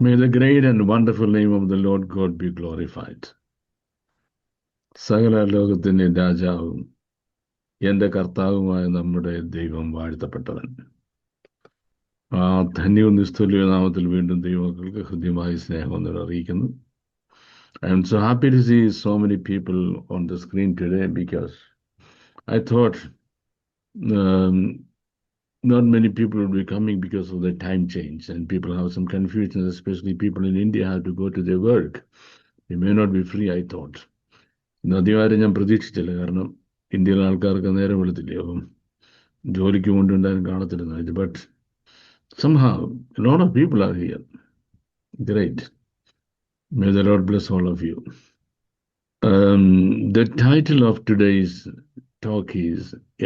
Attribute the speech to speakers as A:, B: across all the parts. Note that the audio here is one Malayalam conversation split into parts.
A: May the great and wonderful name of the Lord God be glorified. സകല ലോകത്തിൻ്റെ രാജാവും എൻ്റെ കർത്താവുമായ നമ്മുടെ ദൈവം വാഴ്ത്തപ്പെട്ടവൻ. ആ ധന്യവും നിസ്തുല്യ നാമത്തിൽ വീണ്ടും ദൈവങ്ങൾക്ക് ഹൃദ്യമായ സ്നേഹം അറിയിക്കുന്നു. I am so happy to see so many people on the screen today because I thought not many people will be coming because of the time change and people have some confusion, especially people in India have to go to their work. They may not be free, I thought. ആദ്യമായിട്ട് ഞാൻ പ്രതീക്ഷിച്ചില്ല, കാരണം ഇന്ത്യയിലെ ആൾക്കാർക്ക് നേരം വെളുത്തില്ലേ, അപ്പം ജോലിക്ക് കൊണ്ടുണ്ടായാലും കാണത്തില്ല. But somehow a lot of people are here. Great. May the Lord bless all of you. The title of today's talk is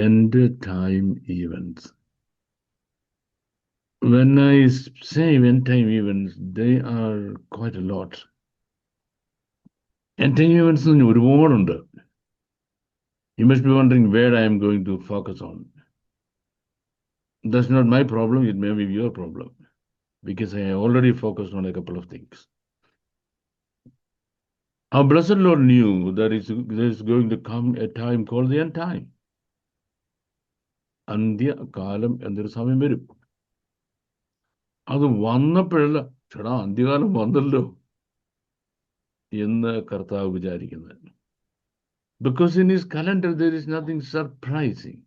A: End Time Events. When I say end time events, they are quite a lot. End time events ഒരുപാടുണ്ട്. You must be wondering where I am going to focus on. That's not my problem, it may be your problem, because I already focused on a couple of things. Our blessed Lord knew that there is going to come a time called the end time. അന്ത്യകാലം എന്നൊരു സമയം വരും. അത് വന്നപ്പോഴല്ല, ചേടാ അന്ത്യകാലം വന്നല്ലോ എന്ന് കർത്താവ് വിചാരിക്കുന്നത്. Because in his calendar there is nothing surprising.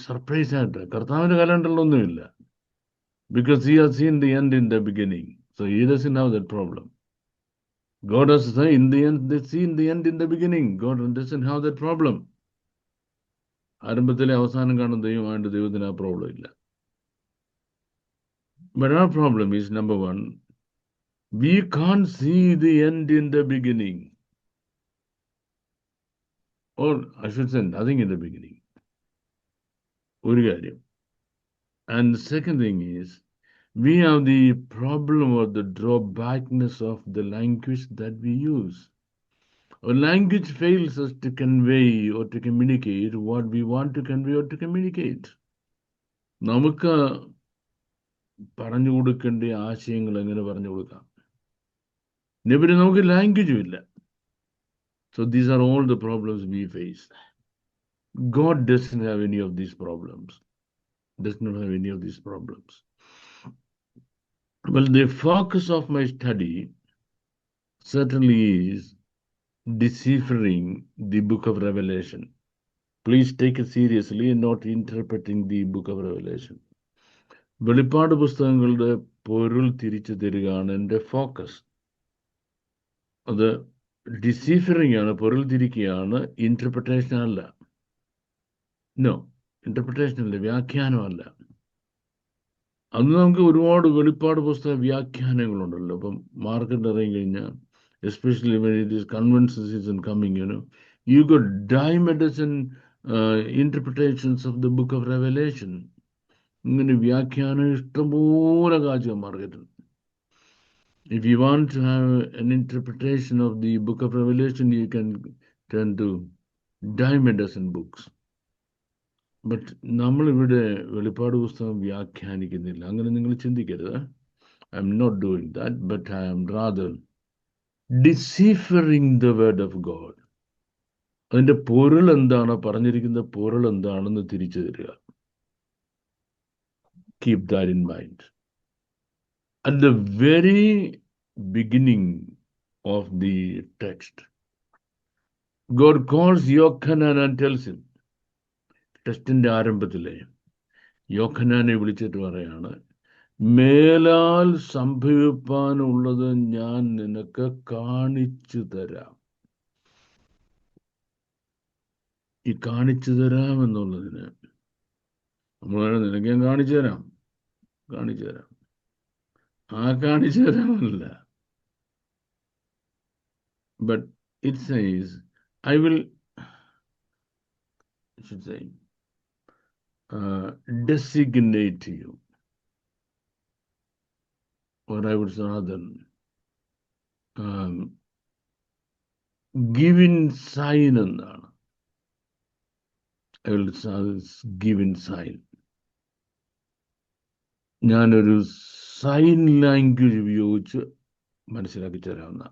A: Surprise ആയിട്ട് കർത്താവിന്റെ കലണ്ടറിലൊന്നുമില്ല. Because he has seen the end in the beginning. So he doesn't have that problem. God has seen in the end, they seen the end in the beginning. God doesn't have that problem. ആരംഭത്തിലെ അവസാനം കാണുന്ന ദൈവമായിട്ട് ദൈവത്തിന് ആ പ്രോബ്ലം ഇല്ല. But our problem is, number one, we can't see the end in the beginning. Or I should say nothing in the beginning. ഒരു കാര്യം. And the second thing is, we have the problem or the drawbackness of the language that we use. Our language fails us to convey or to communicate what we want to convey or to communicate. നമുക്ക് പറഞ്ഞു കൊടുക്കേണ്ട ആശയങ്ങൾ എങ്ങനെ പറഞ്ഞു കൊടുക്കാം? പിന്നെ നമുക്ക് ലാംഗ്വേജും ഇല്ല. So these are all the problems we face. God doesn't have any of these problems. Does not have any of these problems. Well, the focus of my study certainly is deciphering the book of Revelation. Please take it seriously and not interpreting the book of Revelation. വെളിപ്പാട് പുസ്തകങ്ങളുടെ പൊരുൾ തിരിച്ചു തരികയാണ് എൻ്റെ ഫോക്കസ്. അത് ഡിസീഫറിംഗ് ആണ്, പൊരുൾ തിരിക്കുകയാണ്, ഇന്റർപ്രിട്ടേഷൻ അല്ല. നോ, ഇന്റർപ്രിട്ടേഷൻ അല്ല, വ്യാഖ്യാനമല്ല. അന്ന് നമുക്ക് ഒരുപാട് വെളിപ്പാട് പുസ്തക വ്യാഖ്യാനങ്ങളുണ്ടല്ലോ. അപ്പം മാർക്കറ്റ് ഇറങ്ങി കഴിഞ്ഞാൽ, especially when it is convention season coming, you got dime a dozen interpretations of the book of Revelation. ഇങ്ങനെ വ്യാഖ്യാനം ഇഷ്ടംപോലെ കാഴ്ച മാർക്കറ്റിൽ. If you want to have an interpretation of the book of Revelation, you can turn to dime a dozen books. But നമ്മളിവിടെ വെളിപ്പാട് പുസ്തകം വ്യാഖ്യാനിക്കുന്നില്ല. അങ്ങനെ നിങ്ങൾ ചിന്തിക്കരുത്. I am not doing that, but I am rather deciphering the word of God. അതിന്റെ പൊരുൾ എന്താണ്, പറഞ്ഞിരിക്കുന്ന പൊരുൾ എന്താണെന്ന് തിരിച്ചു തരിക. Keep that in mind. At the very beginning of the text, God calls Yochanan and tells him, ടെക്സ്റ്റിന്റെ ആരംഭത്തിലെ യോഹന്നാനെ വിളിച്ചിട്ട് പറയാണ്, മേലാൽ സംഭവിപ്പാനുള്ളത് ഞാൻ നിനക്ക് കാണിച്ചു തരാം. ഈ കാണിച്ചു തരാം എന്നുള്ളതിന് നമ്മൾ നിനക്ക് ഞാൻ കാണിച്ചു തരാം. ആ കാണിച്ചു തരാമല്ല. But it says, I will, I should say, designate you. Or I would say rather, given sign എന്നാണ്. I will give in sign. ഞാനൊരു സൈൻ ലാംഗ്വേജ് ഉപയോഗിച്ച് മനസ്സിലാക്കി തരാവുന്ന,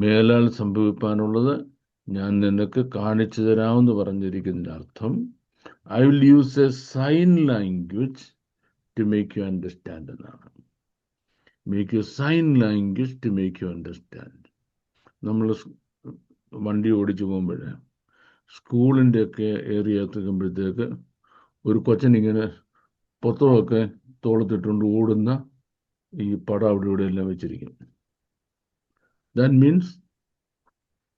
A: മേലാൽ സംഭവിക്കാനുള്ളത് ഞാൻ നിനക്ക് കാണിച്ചു തരാമെന്ന് പറഞ്ഞിരിക്കുന്നതിൻ്റെ അർത്ഥം I will use a sign language to make you understand എന്നാണ്. Make you sign language to make you understand. നമ്മൾ വണ്ടി ഓടിച്ചു പോകുമ്പോൾ സ്കൂളിൻ്റെയൊക്കെ ഏരിയ എത്തുമ്പോഴത്തേക്ക് ഒരു കൊച്ചനിങ്ങനെ പുസ്തകമൊക്കെ തോളത്തിട്ടുകൊണ്ട് ഓടുന്ന ഈ പടം അവിടെ ഇവിടെ എല്ലാം വെച്ചിരിക്കും. ദാറ്റ് മീൻസ്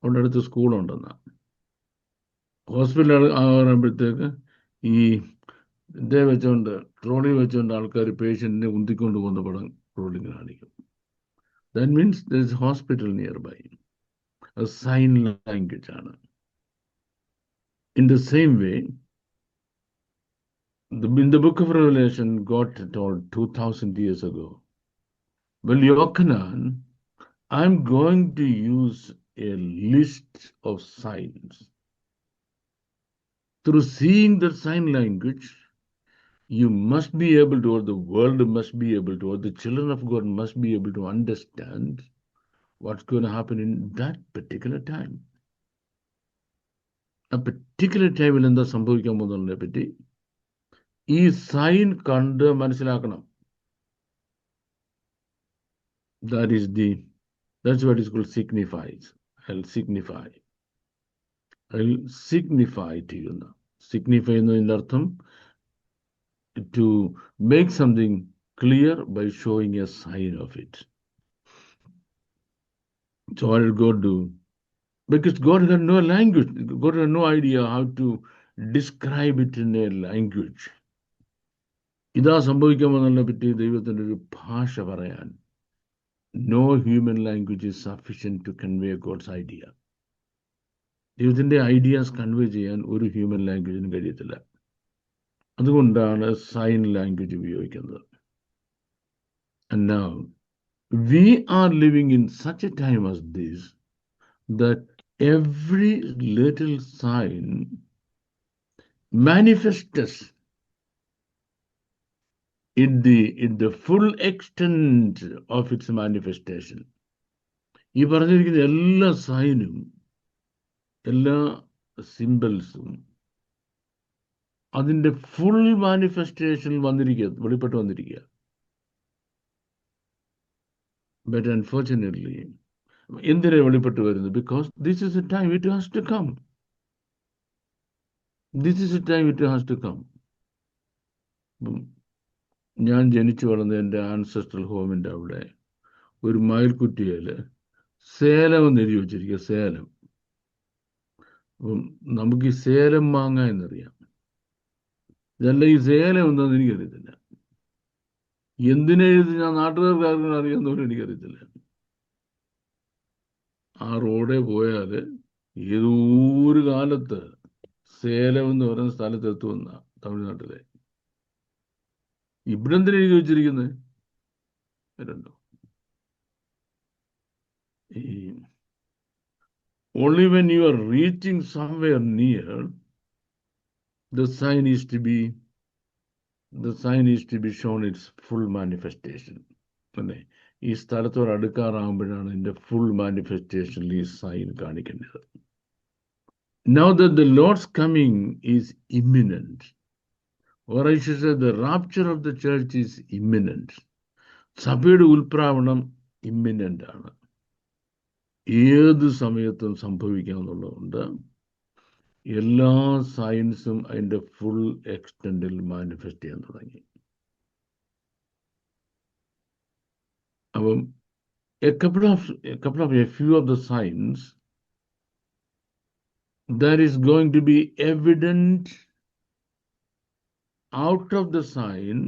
A: അവിടെ അടുത്ത് സ്കൂളുണ്ടെന്ന. ഹോസ്പിറ്റൽ ആകുമ്പോഴത്തേക്ക് ഈ ഇതേ വെച്ചുകൊണ്ട് ട്രോളി വെച്ചുകൊണ്ട് ആൾക്കാർ പേഷ്യൻറ്റിനെ ഉന്തിക്കൊണ്ട് പോകുന്ന പടം ട്രോളിങ് കാണിക്കും. That means there is hospital nearby. അത് സൈൻ ലാംഗ്വേജ് ആണ്. In the same way, in the book of Revelation, God told 2000 years ago, well, Yochanan, I'm going to use a list of signs. Through seeing the sign language, you must be able to, or the world must be able to, or the children of God must be able to understand what's going to happen in that particular time. A particular time il എന്താ സംഭവിക്കാൻ പോകുന്നതിനെ പറ്റി ഈ സൈൻ കണ്ട് മനസ്സിലാക്കണം. That's what is called signifies. I'll signify to you now. Signify എന്നതിൻ്റെ അർത്ഥം to make something clear by showing a sign of it. So what did God do? Because God had no language. God had no idea how to describe it in a language. ഇതാ സംഭവിക്കാമെന്നതിനെ പറ്റി ദൈവത്തിൻ്റെ ഒരു ഭാഷ പറയാൻ no human language is sufficient to convey God's idea. ദൈവത്തിൻ്റെ ഐഡിയാസ് കൺവേ ചെയ്യാൻ ഒരു ഹ്യൂമൻ ലാംഗ്വേജിനും കഴിയത്തില്ല. അതുകൊണ്ടാണ് സൈൻ ലാംഗ്വേജ് ഉപയോഗിക്കുന്നത്. And now we are living in such a time as this that every little sign manifests in the full extent of its manifestation. ഈ പറഞ്ഞിരിക്കുന്ന എല്ലാ സൈനും എല്ലാ സിമ്പിൾസും അതിൻ്റെ ഫുൾ മാനിഫെസ്റ്റേഷൻ വെളിപ്പെട്ട് വന്നിരിക്കുക. ബട്ട് അൺഫോർച്ചുനേറ്റ്ലി എന്തിനാ വെളിപ്പെട്ട് വരുന്നത്? Because this is a time it has to come. This is a time it has to come. ഞാൻ ജനിച്ചു വളർന്ന എൻ്റെ ആൻസെസ്ട്രൽ ഹോമിൻ്റെ അവിടെ ഒരു മയിൽക്കുറ്റിയിൽ സേലം എന്ന് എഴുതി വെച്ചിരിക്കുക. സേലം. അപ്പം നമുക്ക് ഈ സേലം മാങ്ങ എന്നറിയാം. ഇതല്ല ഈ സേലം എന്താണെന്ന് എനിക്കറിയത്തില്ല. എന്തിനെഴുതി ഞാൻ നാട്ടുകാർക്ക് അറിയാമെന്നോലും എനിക്കറിയത്തില്ല. ആ റോഡേ പോയാൽ ഏതോ ഒരു കാലത്ത് സേലം എന്ന് പറയുന്ന സ്ഥലത്ത് എത്തുമെന്ന തമിഴ്നാട്ടിലെ. ഇവിടെ എന്തിനാ എഴുതി വെച്ചിരിക്കുന്നത്? രണ്ടോ only when you are reaching somewhere near, the sign is to be shown its full manifestation. അല്ലേ? ഈ സ്ഥലത്തോട് അടുക്കാറാകുമ്പോഴാണ് ഇതിൻ്റെ ഫുൾ മാനിഫെസ്റ്റേഷനിൽ ഈ സൈൻ കാണിക്കേണ്ടത്. Now that the Lord's coming is imminent, or I should say the rapture of the church is imminent. സഭയുടെ ഉൽപ്രാവണം ഇമ്മിനൻ്റ് ആണ്. ഏത് സമയത്തും സംഭവിക്കാമെന്നുള്ളതുകൊണ്ട് എല്ലാ സയൻസും അതിൻ്റെ ഫുൾ എക്സ്റ്റെൻഡിൽ മാനിഫെസ്റ്റ് ചെയ്യാൻ തുടങ്ങി. അപ്പം a few of the signs that is going to be evident out of the sign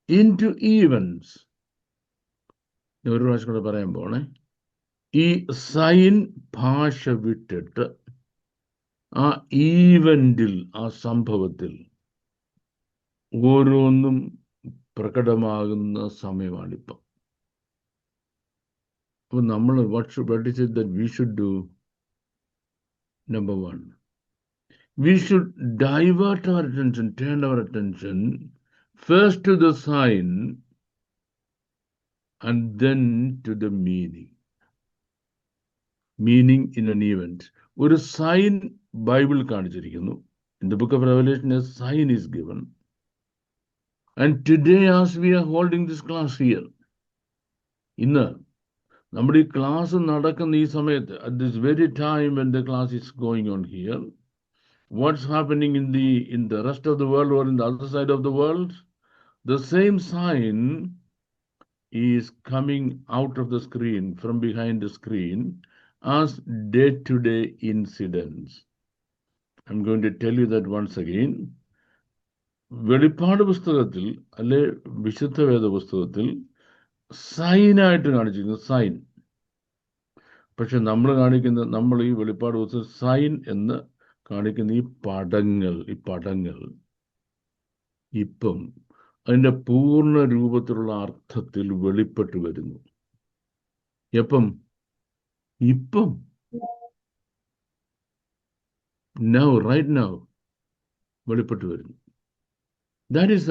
A: into events. ഒരു പ്രാവശ്യം കൂടെ പറയാൻ പോണേ. ഈ സൈൻ ഭാഷ വിട്ടിട്ട് ആ ഈവൻറ്റിൽ, ആ സംഭവത്തിൽ ഓരോന്നും പ്രകടമാകുന്ന സമയമാണിപ്പം. അപ്പോൾ നമ്മൾ what is it that we should do? Number one, we should divert our attention, turn our attention First to the sign and then to the meaning. Meaning in an event. ഒരു sign Bible കാണിച്ചിരിക്കുന്നു. In the book of Revelation, a sign is given. And today, as we are holding this class here, ഇന്ന് നമ്മുടെ ഈ ക്ലാസ് നടക്കുന്ന ഈ സമയത്ത്, at this very time when the class is going on here, what's happening in the rest of the world or in the other side of the world? The same sign is coming out of the screen, from behind the screen, as day-to-day incidents. I'm going to tell you that once again. വെളിപ്പാട് പുസ്തകത്തിൽ അല്ലെ വിശുദ്ധ വേദ പുസ്തകത്തിൽ സൈനായിട്ട് കാണിച്ചിരിക്കുന്നു, സൈൻ. പക്ഷെ നമ്മൾ ഈ വെളിപ്പാട് പുസ്തകം സൈൻ എന്ന് കാണിക്കുന്ന ഈ പടങ്ങൾ ഇപ്പം അതിൻ്റെ പൂർണ്ണ രൂപത്തിലുള്ള അർത്ഥത്തിൽ വെളിപ്പെട്ടു വരുന്നു. എപ്പം? ഇപ്പം, നൗ, റൈറ്റ് നൗ വെളിപ്പെട്ടു വരുന്നു. That is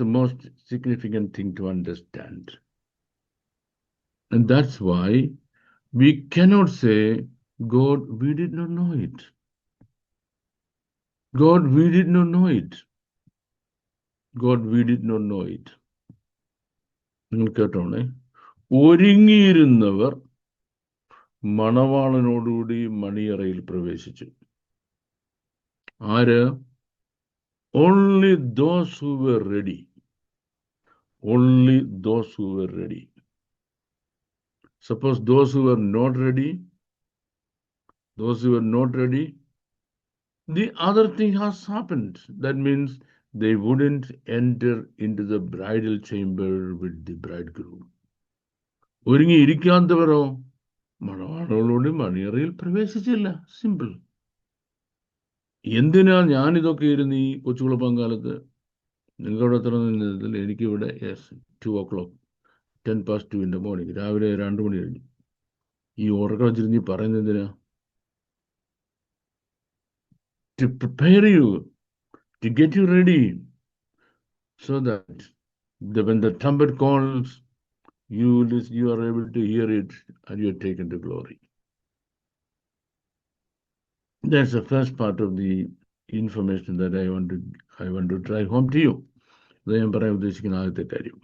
A: the most significant thing to understand. And that's why we cannot say, God, we did not know it. God, we did not know it. God, we did not know it. നിങ്ങൾ കേട്ടോണേ, ഒരുങ്ങിയിരുന്നവർ മണവാളനോടുകൂടി മണിയറയിൽ പ്രവേശിച്ചു. ആര്? Only those who were ready. Only those who were ready. Suppose those who were not ready, the other thing has happened. That means they wouldn't enter into the bridal chamber with the bridegroom. ഒരുങ്ങിയിരിക്കാത്തവരോ മണവാളനോടുകൂടി മണിയറയിൽ പ്രവേശിച്ചില്ല. സിമ്പിൾ. എന്തിനാ ഞാനിതൊക്കെ ഇരുന്ന് ഈ കൊച്ചുകുളപ്പം കാലത്ത് നിങ്ങളുടെ അത്ര നിന്നതിൽ എനിക്കിവിടെ 2 o'clock 10 past 2 in the morning, രാവിലെ 2 മണി കഴിഞ്ഞു. ഈ ഉറക്കം വെച്ചിരുന്ന് ഈ പറയുന്നതിനാ? To prepare you, to get you ready, so that when the trumpet calls, you are able to hear it and you are taken to glory. That's the first part of the information that I want to drive home to you. അത് ഞാൻ പറയാൻ ഉദ്ദേശിക്കുന്ന ആദ്യത്തെ കാര്യം.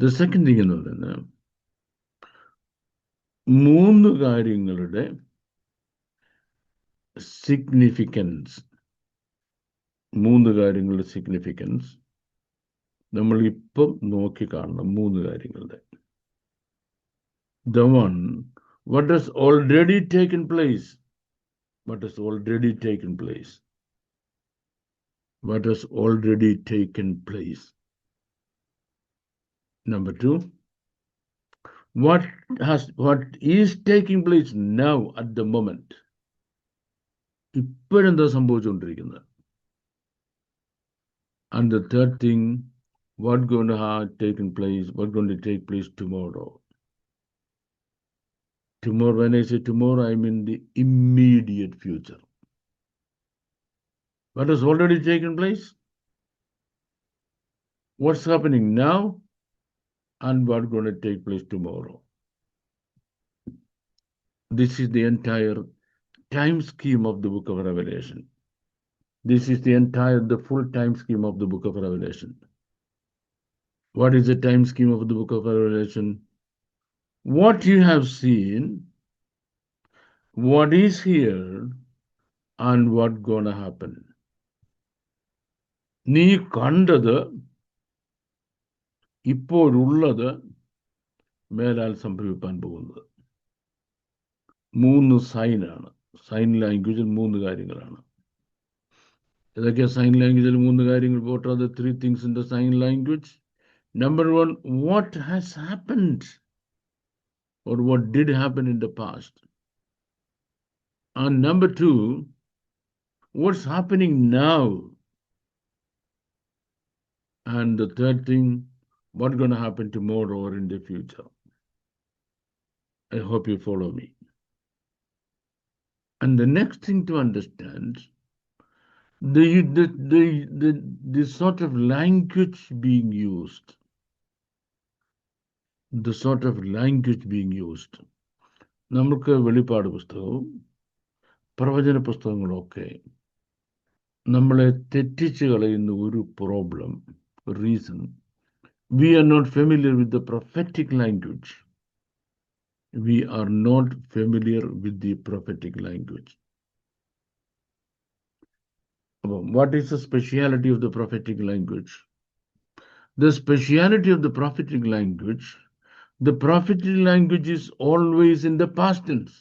A: The second thing എന്ന് പറയുന്നത് 3 കാര്യങ്ങളുടെ സിഗ്നിഫിക്കൻസ്. 3 കാര്യങ്ങളുടെ സിഗ്നിഫിക്കൻസ് നമ്മൾ ഇപ്പം നോക്കി കാണണം. 3 കാര്യങ്ങളുടെ. The one, what has already taken place? What has already taken place? What has already taken place? Number 2, what is taking place now at the moment? ഇപ്പോഴെന്താ സംഭവിച്ചുകൊണ്ടിരിക്കുന്നത്? And the third thing, what going to take place tomorrow? Tomorrow, when I say tomorrow, I mean the immediate future. What has already taken place? What's happening now? And what's going to take place tomorrow? This is the entire time scheme of the book of Revelation. This is the full time scheme of the book of Revelation. What is the time scheme of the book of Revelation? What you have seen, what is here, and what gonna happen. നീ കണ്ടത്, ഇപ്പോഴുള്ളത്, മേലാൽ സംഭവിക്കാൻ പോകുന്നത്. 3 സൈനാണ്. സൈൻ ലാംഗ്വേജിൽ 3 കാര്യങ്ങളാണ്. ഏതൊക്കെയാ സൈൻ ലാംഗ്വേജിൽ 3 കാര്യങ്ങൾ? What are the 3 things in the sign language? Number 1, what has happened or what did happen in the past. And number 2, what's happening now. And the third thing, what's going to happen tomorrow or in the future. I hope you follow me. And the next thing to understand, the sort of language being used, നമുക്ക് വെളിപ്പാട് പുസ്തകവും പ്രവചന പുസ്തകങ്ങളൊക്കെ നമ്മളെ തെറ്റിച്ച് കളയുന്ന ഒരു problem, reason, we are not familiar with the prophetic language. We are not familiar with the prophetic language. What is the speciality of the prophetic language? The speciality of the prophetic language is always in the past tense.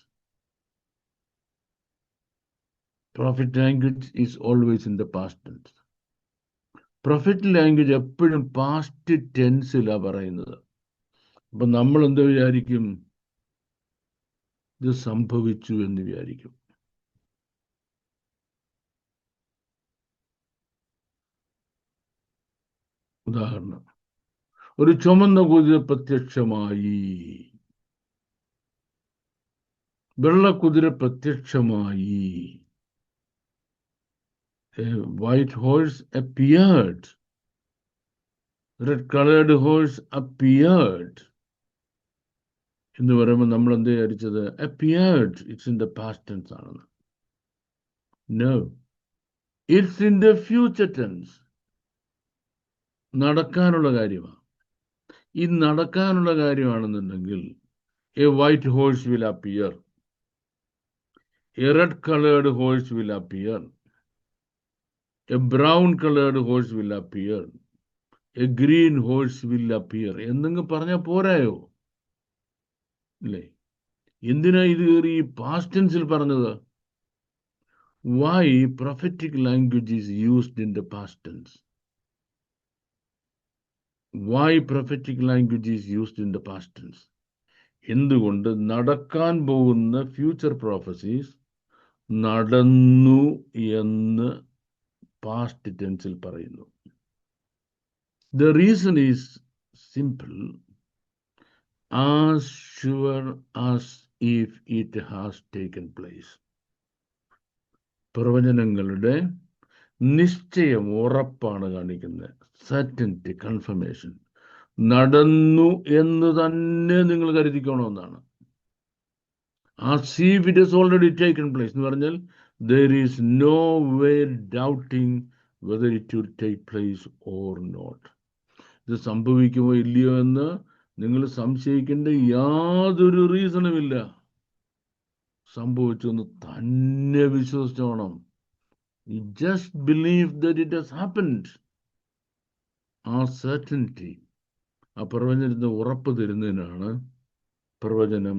A: Prophetic language is always in the past tense. Prophetic language എപ്പോഴും പാസ്റ്റ് ടെൻസിലാണ് പറയുന്നത്. അപ്പൊ നമ്മൾ എന്താ വിചാരിക്കും? ഇത് സംഭവിച്ചു എന്ന് വിചാരിക്കും. ഉദാഹരണം, ഒരു ചുമന്ന കുതിര പ്രത്യക്ഷമായി, വെള്ളക്കുതിര പ്രത്യക്ഷമായി. A white horse appeared. Red-colored horse appeared. എന്ന് പറയുമ്പോൾ നമ്മൾ എന്താ വിചാരിച്ചത്? Appeared. It's in the past tense ആണെന്ന്. No. It's in the future tense. നടക്കാനുള്ള കാര്യമാണ്. ഈ നടക്കാനുള്ള കാര്യമാണെന്നുണ്ടെങ്കിൽ a white horse will appear. A red-colored horse will appear. A brown-colored horse will appear. A green horse will appear. എന്തെങ്കിലും പറഞ്ഞാൽ പോരായോ? അല്ലേ? എന്തിനാ ഇത് കയറി ഈ പാസ്റ്റ് ടെൻസിൽ പറഞ്ഞത്? Why prophetic language is used in the past tense? Why prophetic language is used in the past tense? എന്തുകൊണ്ട് നടക്കാൻ പോകുന്ന ഫ്യൂച്ചർ പ്രോഫസീസ് നടന്നു എന്ന് പാസ്റ്റ് ടെൻസിൽ പറയുന്നു? The reason is simple. As sure as if it has taken place. പ്രവചനങ്ങളുടെ നിശ്ചയം, ഉറപ്പാണ് കാണിക്കുന്നത്. Certainty, confirmation. നടന്നു എന്ന് തന്നെ നിങ്ങൾ കരുതിക്കണമെന്നാണ്. As if it has already taken place എന്ന് പറഞ്ഞാൽ there is no way doubting whether it will take place or not. ഇത് സംഭവിക്കുമോ ഇല്ലയോ എന്ന് നിങ്ങൾ സംശയിക്കേണ്ട യാതൊരു റീസണുമില്ല. സംഭവിച്ചെന്ന് തന്നെ വിശ്വസിച്ചോണം. You just believe that it has happened. ആ certainty, ആ പ്രവചനത്തിന് ഉറപ്പ് തരുന്നതിനാണ് പ്രവചനം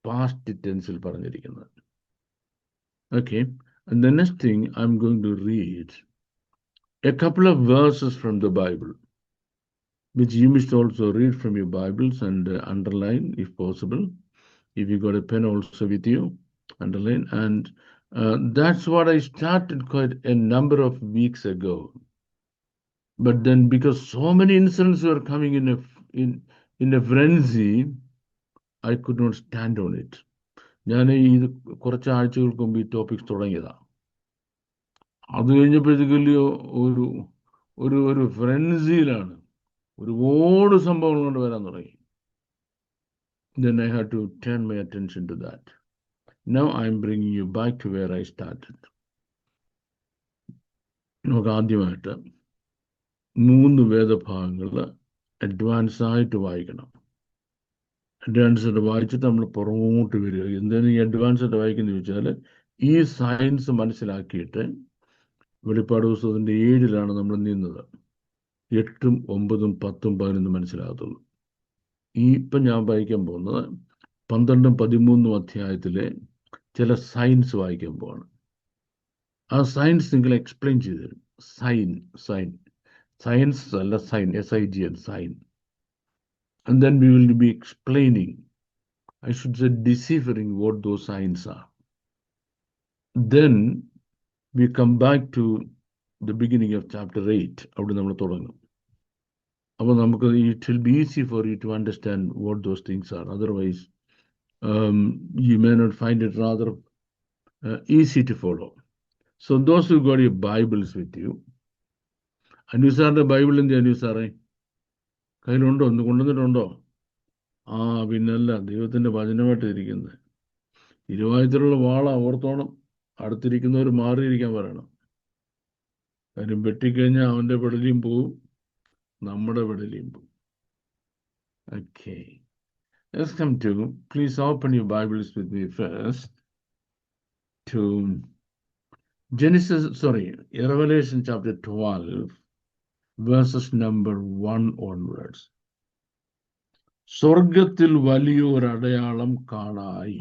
A: പാസ്റ്റ് ടെൻസിൽ പറഞ്ഞിരിക്കുന്നത്. Okay, and the next thing I'm going to read a couple of verses from the Bible, which you must also read from your Bibles and underline if possible. If you got a pen also with you, underline. And that's what I started quite a number of weeks ago. But then because so many incidents were coming in a frenzy, I could not stand on it. ഞാൻ ഇത് കുറച്ച് ആഴ്ചകൾക്ക് മുമ്പ് ഈ ടോപ്പിക്സ് തുടങ്ങിയതാണ്. അത് കഴിഞ്ഞപ്പോഴത്തേക്കും ഒരു ഒരു ഒരു ഫ്രൻസിയിലാണ് ഒരുപാട് സംഭവങ്ങൾ കൊണ്ട് വരാൻ തുടങ്ങി. Then I had to turn my attention to that. Now I'm bringing you back to where I started. നമുക്ക് ആദ്യമായിട്ട് 3 വേദഭാഗങ്ങൾ അഡ്വാൻസ് ആയിട്ട് വായിക്കണം. അഡ്വാൻസ് ആയിട്ട് വായിച്ചിട്ട് നമ്മൾ പുറകോട്ട് വരിക. എന്താണ് ഈ അഡ്വാൻസ് ആയിട്ട് വായിക്കുന്നത് ചോദിച്ചാൽ, ഈ സയൻസ് മനസ്സിലാക്കിയിട്ട് വെളിപ്പാട് പുസ്തകത്തിൻ്റെ 7 നമ്മൾ നിന്നത്. 8, 9, 10, 11 മനസ്സിലാകത്തുള്ളൂ. ഇപ്പം ഞാൻ വായിക്കാൻ പോകുന്നത് 12, 13 അധ്യായത്തിലെ ചില സയൻസ് വായിക്കാൻ പോവാണ്. ആ സയൻസ് നിങ്ങൾ എക്സ്പ്ലെയിൻ ചെയ്തു തരും. സയൻസ് അല്ല, sign, SIGN, sign. And then we will be explaining, I should say deciphering what those signs are. Then we come back to the beginning of chapter 8. അവിടെ നമ്മൾ തുടങ്ങും. അപ്പോൾ നമുക്ക് it will be easy for you to understand what those things are. Otherwise, you may not find it rather easy to follow. So those who got your Bibles with you, അനുസാറിന്റെ ബൈബിൾ എന്ത് അനുസാറേ കയ്യിലുണ്ടോ? ഒന്ന് കൊണ്ടുവന്നിട്ടുണ്ടോ? ആ പിന്നല്ല, ദൈവത്തിന്റെ വചനമായിട്ട് ഇരിക്കുന്നത്. ഇരുവായത്തിലുള്ള വാള ഓർത്തോണം. അടുത്തിരിക്കുന്നവർ മാറിയിരിക്കാൻ പറയണം. കാര്യം വെട്ടിക്കഴിഞ്ഞാൽ അവന്റെ പെടലിയും പോവും, നമ്മുടെ പെടലിയും പോവും. Okay. Let's come to, please open your Bibles with me first to Revelation chapter 12, verses number 1 onwards. സ്വർഗത്തിൽ വലിയൊരു അടയാളം കാണായി.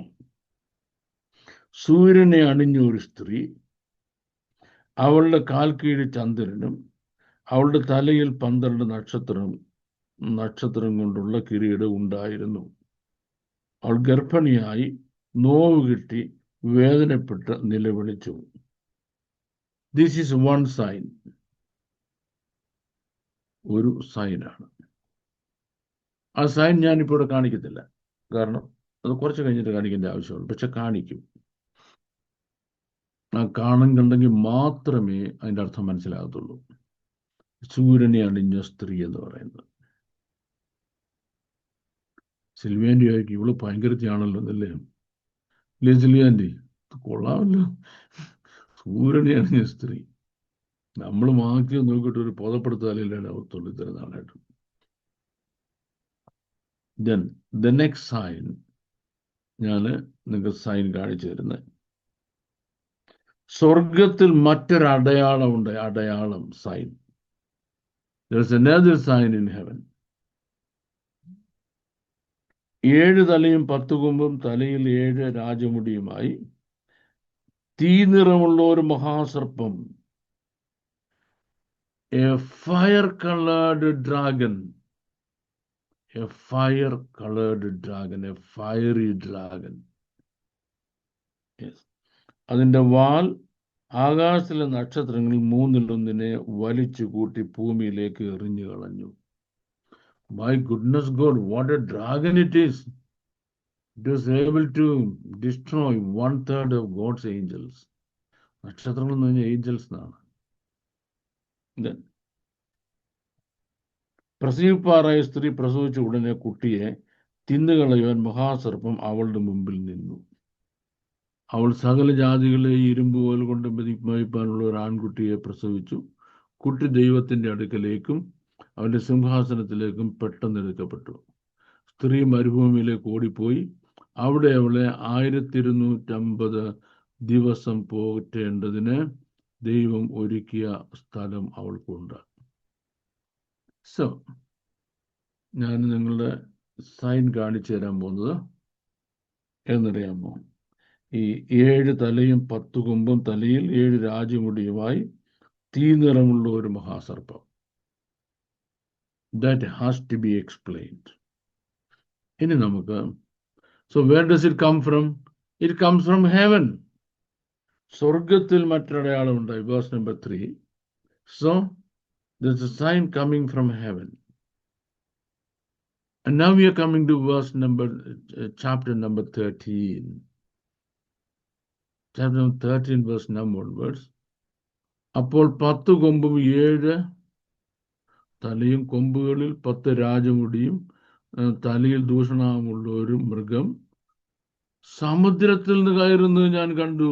A: സൂര്യനെ അണിഞ്ഞ ഒരു സ്ത്രീ, അവളുടെ കാൽക്കീഴ് ചന്ദ്രനും അവളുടെ തലയിൽ 12 നക്ഷത്രം കൊണ്ടുള്ള കിരീടം ഉണ്ടായിരുന്നു. അവൾ ഗർഭിണിയായി നോവ് കിട്ടി വേദനപ്പെട്ട് നിലവിളിച്ചു. ദിസ് ഈസ് വൺ സൈൻ, ഒരു സൈനാണ്. ആ സൈൻ ഞാനിപ്പോൾ ഇവിടെ കാണിക്കത്തില്ല, കാരണം അത് കുറച്ച് കഴിഞ്ഞിട്ട് കാണിക്കേണ്ട ആവശ്യമുള്ളൂ. പക്ഷെ കാണിക്കും. ആ കാണുന്നുണ്ടെങ്കിൽ മാത്രമേ അതിൻ്റെ അർത്ഥം മനസ്സിലാകത്തുള്ളൂ. സൂര്യനെ അണിഞ്ഞ സ്ത്രീ എന്ന് പറയുന്നത്. സിൽവേൻ്റെ ആയിരിക്കും, ഇവള് ഭയങ്കരത്തെയാണല്ലോ എന്നല്ലേ? ഇല്ലേ സിൽവേൻ്റെ? കൊള്ളാമല്ലോ, സൂര്യനെ അണിഞ്ഞ സ്ത്രീ. നമ്മൾ മാറ്റി നോക്കിയിട്ട് ഒരു ബോധപ്പെടുത്താലല്ലേ അവത്തുള്ളൂ ഇത്തരം നാളായിട്ട്. Then the next sign, ഞാൻ നിങ്ങൾക്ക് സൈൻ കാണിച്ചു തരുന്നത്. സ്വർഗത്തിൽ മറ്റൊരു അടയാളമുണ്ട്. അടയാളം, sign. There's another sign in heaven. 7 തലയും 10 കൊമ്പും തലയിൽ 7 രാജമുടിയുമായി തീ നിറമുള്ള ഒരു മഹാസർപ്പം, a fire-colored dragon, a fire-colored dragon, a fiery dragon. Yes. അതിൻ്റെ വാൽ ആകാശത്തിലെ നക്ഷത്രങ്ങളിൽ 3-1 വലിച്ചു കൂട്ടി ഭൂമിയിലേക്ക് എറിഞ്ഞു കളഞ്ഞു. My goodness God, what a dragon it is! It was able to destroy 1/3 of God's angels. നക്ഷത്രങ്ങൾ എന്ന് പറഞ്ഞാൽ ഏഞ്ചൽസ് എന്നാണ്. പ്രസവിപ്പാറായ സ്ത്രീ പ്രസവിച്ച ഉടനെ കുട്ടിയെ തിന്നുകളയുവാൻ മഹാസർപ്പം അവളുടെ മുമ്പിൽ നിന്നു. അവൾ സകല ജാതികളെ ഇരുമ്പുകോൽ കൊണ്ട് മെതിപ്പാനുള്ള ഒരു ആൺകുട്ടിയെ പ്രസവിച്ചു. കുട്ടി ദൈവത്തിന്റെ അടുക്കലേക്കും അവന്റെ സിംഹാസനത്തിലേക്കും പെട്ടെന്ന് എടുക്കപ്പെട്ടു. സ്ത്രീ മരുഭൂമിയിലേക്ക് ഓടിപ്പോയി അവിടെ അവളെ 1250 ദിവസം പോറ്റേണ്ടതിന് ദൈവം ഒരുക്കിയ സ്ഥലം അവൾക്കുണ്ട്. സോ ഞാൻ നിങ്ങളുടെ സൈൻ കാണിച്ചു തരാൻ പോകുന്നത് എന്നറിയാമോ? ഈ 7 തലയും 10 കൊമ്പും തലയിൽ 7 രാജമുടിയുമായി തീ നിറമുള്ള ഒരു മഹാസർപ്പം. That has to be explained. ഇനി നമുക്ക്, so where does it come from? It comes from heaven. സ്വർഗത്തിൽ മറ്റൊരടയാളം ഉണ്ടായി. Verse number 3. So there's a sign coming from heaven. And now we are coming to chapter number 13. Chapter number 13, verse number onwards. അപ്പോൾ 10 കൊമ്പും 7 തലയും കൊമ്പുകളിൽ 10 രാജമുടിയും തലയിൽ ദൂഷണമുള്ള ഒരു മൃഗം സമുദ്രത്തിൽ നിന്ന് കയറുന്നത് ഞാൻ കണ്ടു.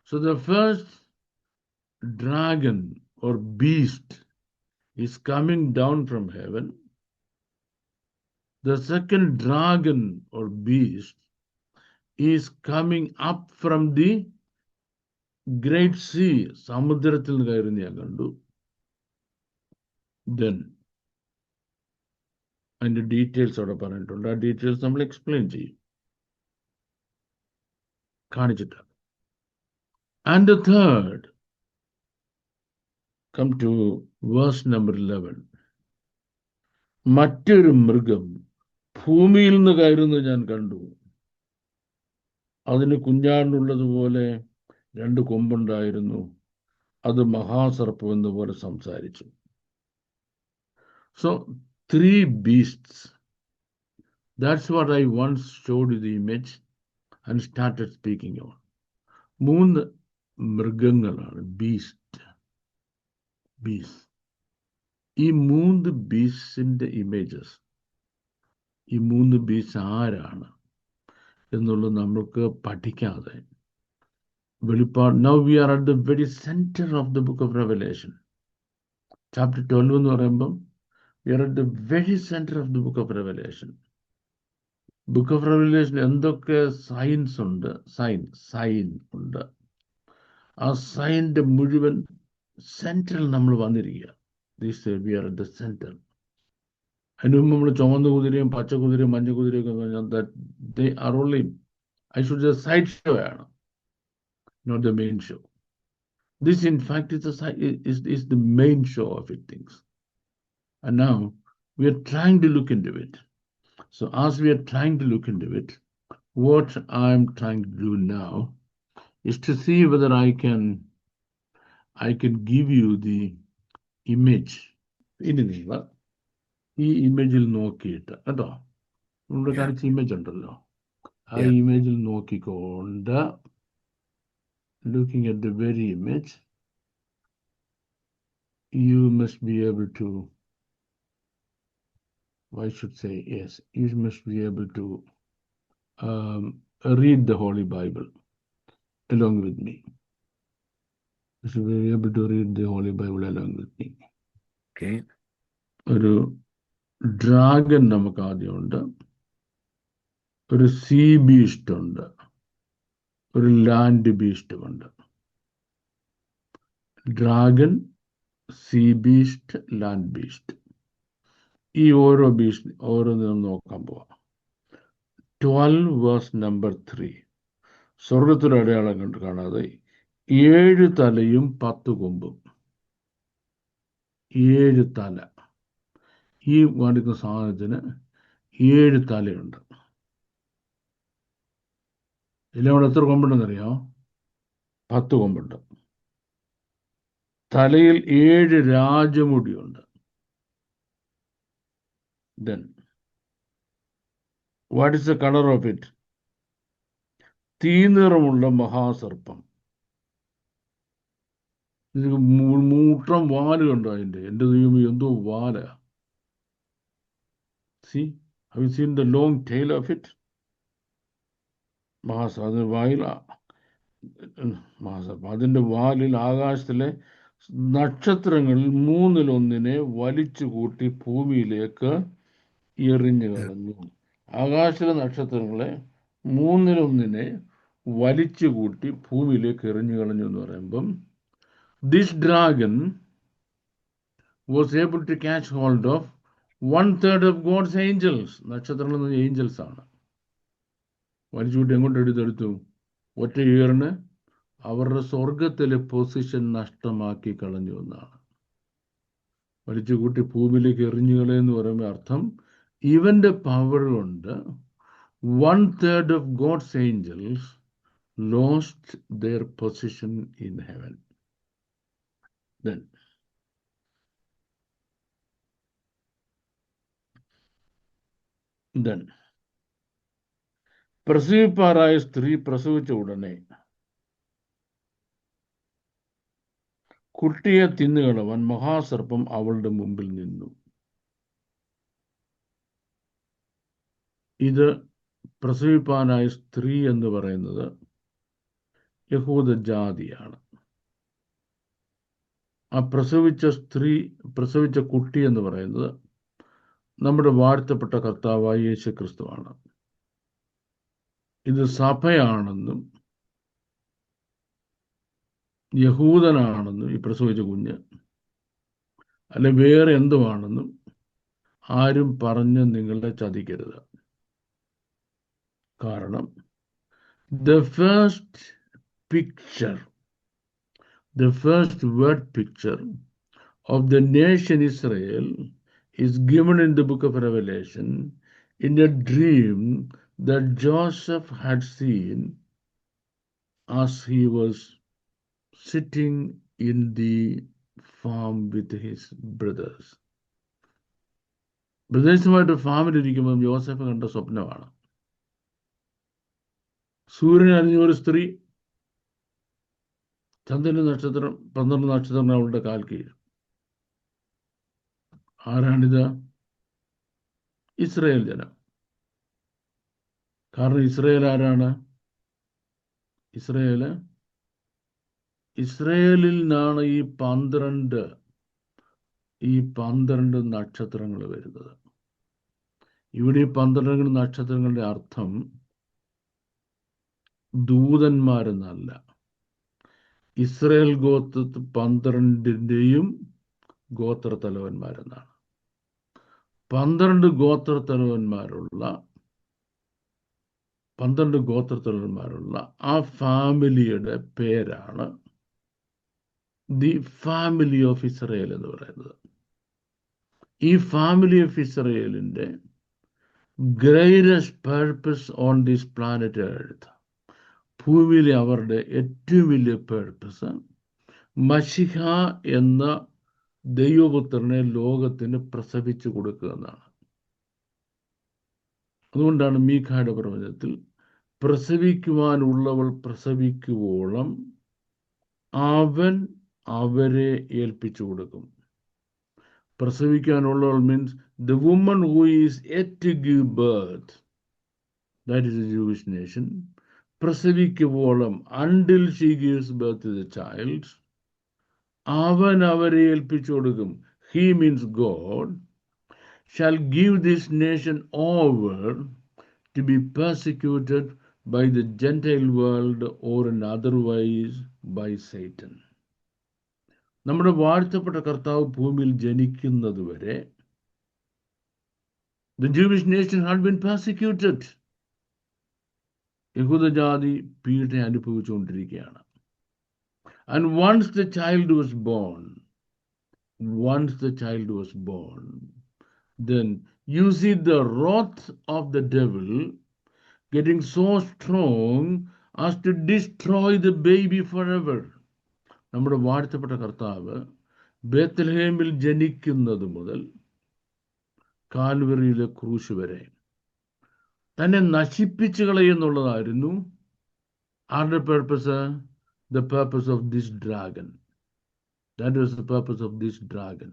A: So the first dragon or beast is coming down from heaven. The second dragon or beast is coming up from the great sea. സമുദ്രത്തിൽ നിന്ന് കയറുന്ന ഞാൻ കണ്ടു. Then അതിൻ്റെ ഡീറ്റെയിൽസ് അവിടെ പറഞ്ഞിട്ടുണ്ട്. ആ ഡീറ്റെയിൽസ് നമ്മൾ എക്സ്പ്ലെയിൻ ചെയ്യും, കാണിച്ചിട്ട്. And the third, come to verse number 11. മറ്റൊരു മൃഗം ഭൂമിയിൽ നിന്ന് കയറുന്നത് ഞാൻ കണ്ടു. അതിന് കുഞ്ഞാടിനുള്ളതുപോലെ 2 കൊമ്പുണ്ടായിരുന്നു. അത് മഹാസർപ്പം എന്ന പോലെ സംസാരിച്ചു. So 3 beasts. That's what I once showed you the image and started speaking on. മൂന്ന് മൃഗങ്ങളാണ്, ബീസ്റ്റ്. ഈ മൂന്ന് ബീസ്റ്റിന്റെ ഇമേജസ്, ഈ മൂന്ന് ബീസ്റ്റ് ആരാണ് എന്നുള്ളത് നമ്മൾക്ക് പഠിക്കാതെ വെളിപ്പാട്. Now we are at the very centre of the book of Revelation. Chapter 12 എന്ന് പറയുമ്പം we are at the very centre of the book of Revelation. Book of Revelation എന്തൊക്കെ സൈൻസ് ഉണ്ട്, സൈൻ ഉണ്ട്. ആ സൈൻ്റെ മുഴുവൻ സെന്ററിൽ നമ്മൾ വന്നിരിക്കുക. This we are at the centre. അതിന് മുമ്പ് നമ്മൾ ചുവന്ന കുതിരയും പച്ച കുതിരയും മഞ്ഞ കുതിരയൊക്കെ പറഞ്ഞാൽ they are only, I should side show ആണ്, not the main show. This, in fact, is the main show of it things. And now we are trying to look into it. So as we are trying to look into it, what I'm trying to do now is to see whether I can give you the image. ഇനി നിങ്ങൾ ഈ ഇമേജിൽ നോക്കിയിട്ട് കേട്ടോ, നമ്മുടെ കാണിച്ച ഇമേജ് ഉണ്ടല്ലോ, ആ ഇമേജിൽ നോക്കിക്കൊണ്ട്, looking at the very image, you must be able to, I should say, yes, you must be able to read the Holy Bible along with me. You should be able to read the Holy Bible along with me.
B: Okay.
A: ഒരു ഡ്രാഗൺ നമുക്ക് ആദ്യമുണ്ട്, ഒരു സീ ബീസ്റ്റ് ഉണ്ട്, ഒരു ലാൻഡ് ബീസ്റ്റുമുണ്ട്. Dragon, sea beast, land beast. ഈ ഓരോ ബീസ്റ്റ് ഓരോന്നും നോക്കാൻ പോവാം. 12 verse number 3. സ്വർഗത്തിലെ അടയാളം കണ്ട് കാണാതെ 7 തലയും 10 കൊമ്പും. 7 തല. ഈ കാണിക്കുന്ന സാധനത്തിന് 7 തലയുണ്ട്. ഇതിലവിടെ എത്ര കൊമ്പുണ്ടെന്നറിയാമോ? 10 കൊമ്പുണ്ട്. തലയിൽ 7 രാജമുടിയുണ്ട്. Then what is the color of it? തീനിറമുള്ള മഹാസർപ്പം. ഇതിന് മൂട്ടം വാലുണ്ട് അതിൻ്റെ. എൻ്റെ ദൈവം, എന്തോ വാല. See, have you seen the long tail of it? അതിന്റെ വായിൽ, അതിൻ്റെ വാലിൽ ആകാശത്തിലെ നക്ഷത്രങ്ങളിൽ 1/3 വലിച്ചു കൂട്ടി ഭൂമിയിലേക്ക് എറിഞ്ഞു കളഞ്ഞു. ആകാശത്തിലെ നക്ഷത്രങ്ങളെ 1/3 വലിച്ചു കൂട്ടി ഭൂമിയിലേക്ക് എറിഞ്ഞു കളഞ്ഞു എന്ന് പറയുമ്പം, this dragon was able to catch hold of 1/3 of God's angels. നക്ഷത്രങ്ങൾ എന്ന ഏഞ്ചൽസ് ആണ്. വലിച്ചുകൂട്ടി എങ്ങോട്ട് എടുത്തെടുത്തു? ഒറ്റ ഇയറിന് അവരുടെ സ്വർഗത്തിലെ പൊസിഷൻ നഷ്ടമാക്കി കളഞ്ഞു എന്നാണ്. വലിച്ചുകൂട്ടി ഭൂമിയിലേക്ക് എറിഞ്ഞു കളയെന്ന് പറയുമ്പോൾ അർത്ഥം, ഇവന്റെ പവർ കൊണ്ട് 1/3 of God's angels lost their position in heaven. Then പ്രസവിപ്പാറായ സ്ത്രീ പ്രസവിച്ച ഉടനെ കുട്ടിയെ തിന്നുകളവൻ മഹാസർപ്പം അവളുടെ മുമ്പിൽ നിന്നു. ഇത് പ്രസവിപ്പാനായ സ്ത്രീ എന്ന് പറയുന്നത് യഹൂദ ജാതിയാണ്. ആ പ്രസവിച്ച കുട്ടി എന്ന് പറയുന്നത് നമ്മുടെ വാഴ്ത്തപ്പെട്ട കർത്താവായ യേശു ക്രിസ്തുവാണ്. ഇത് സഭയാണെന്നും യഹൂദനാണെന്നും ഈ പ്രസവിച്ച കുഞ്ഞ്, അല്ലെ വേറെ എന്തുവാണെന്നും ആരും പറഞ്ഞ് നിങ്ങളെ ചതിക്കരുത്. കാരണം the first word picture of the nation Israel is given in the book of Revelation in a dream that Joseph had seen as he was sitting in the farm with his brothers. ബ്രദേഴ്സുമായിട്ട് ഫാമിലിരിക്കുമ്പോൾ ജോസഫ് കണ്ട സ്വപ്നമാണ്. സൂര്യൻ അണിഞ്ഞ ഒരു സ്ത്രീ ചന്ദ്രന് നക്ഷത്രം 12 നക്ഷത്രം അവളുടെ കാൽ കീഴിൽ. ആരാണിത്? ഇസ്രയേൽ ജനം. കാരണം ഇസ്രയേൽ ആരാണ്? ഇസ്രയേലിൽ നിന്നാണ് ഈ 12 നക്ഷത്രങ്ങൾ വരുന്നത്. ഇവിടെ ഈ 12 നക്ഷത്രങ്ങളുടെ അർത്ഥം ദൂതന്മാരെന്നല്ല. ഇസ്രയേൽ ഗോത്രത്തിൽ 12ന്റെയും ഗോത്രത്തലവന്മാരെന്നാണ്. 12 ഗോത്രത്തലവന്മാരുള്ള ആ ഫാമിലിയുടെ പേരാണ് ദി ഫാമിലി ഓഫ് ഇസ്രയേൽ എന്ന് പറയുന്നത്. ഈ ഫാമിലി ഓഫ് ഇസ്രയേലിന്റെ greatest purpose on this planet earth, ഭൂമിയിലെ അവരുടെ ഏറ്റവും വലിയ പർപ്പസ് മശിഹ എന്ന ദൈവപുത്രനെ ലോകത്തിന് പ്രസവിച്ചു കൊടുക്കുക എന്നാണ്. അതുകൊണ്ടാണ് മീഖയുടെ പ്രവചനത്തിൽ പ്രസവിക്കുവാനുള്ളവൾ പ്രസവിക്കുവോളം അവൻ അവരെ ഏൽപ്പിച്ചു കൊടുക്കും. പ്രസവിക്കാനുള്ളവൾ means the woman who is yet to give birth, that is the Jewish nation, പ്രസവിക്കുവോളം until she gives birth to the child, അവൻ അവരെ ഏൽപ്പിച്ചു കൊടുക്കും. He means God shall give this nation over to be persecuted by the Gentile world or in otherwise by Satan. നമ്മുടെ വാഴ്ത്തപ്പെട്ട കർത്താവ് ഭൂമിയിൽ ജനിക്കുന്നത് വരെ the Jewish nation had been persecuted. യഹൂദജാതി Peerah അനുഭവിച്ചുകൊണ്ടിരിക്കുകയാണ്. And once the child was born, then you see the wrath of the devil getting so strong as to destroy the baby forever. നമ്മുടെ വാഴ്ത്തപ്പെട്ട കർത്താവ് ബേത്ലഹേമിൽ ജനിക്കുന്നത് മുതൽ കാൽവറിയിലെ ക്രൂശ് വരെ തന്നെ നശിപ്പിച്ചു കളയുന്നുള്ളതായിരുന്നു ആരുടെ purpose? The purpose of this dragon. That was the purpose of this dragon.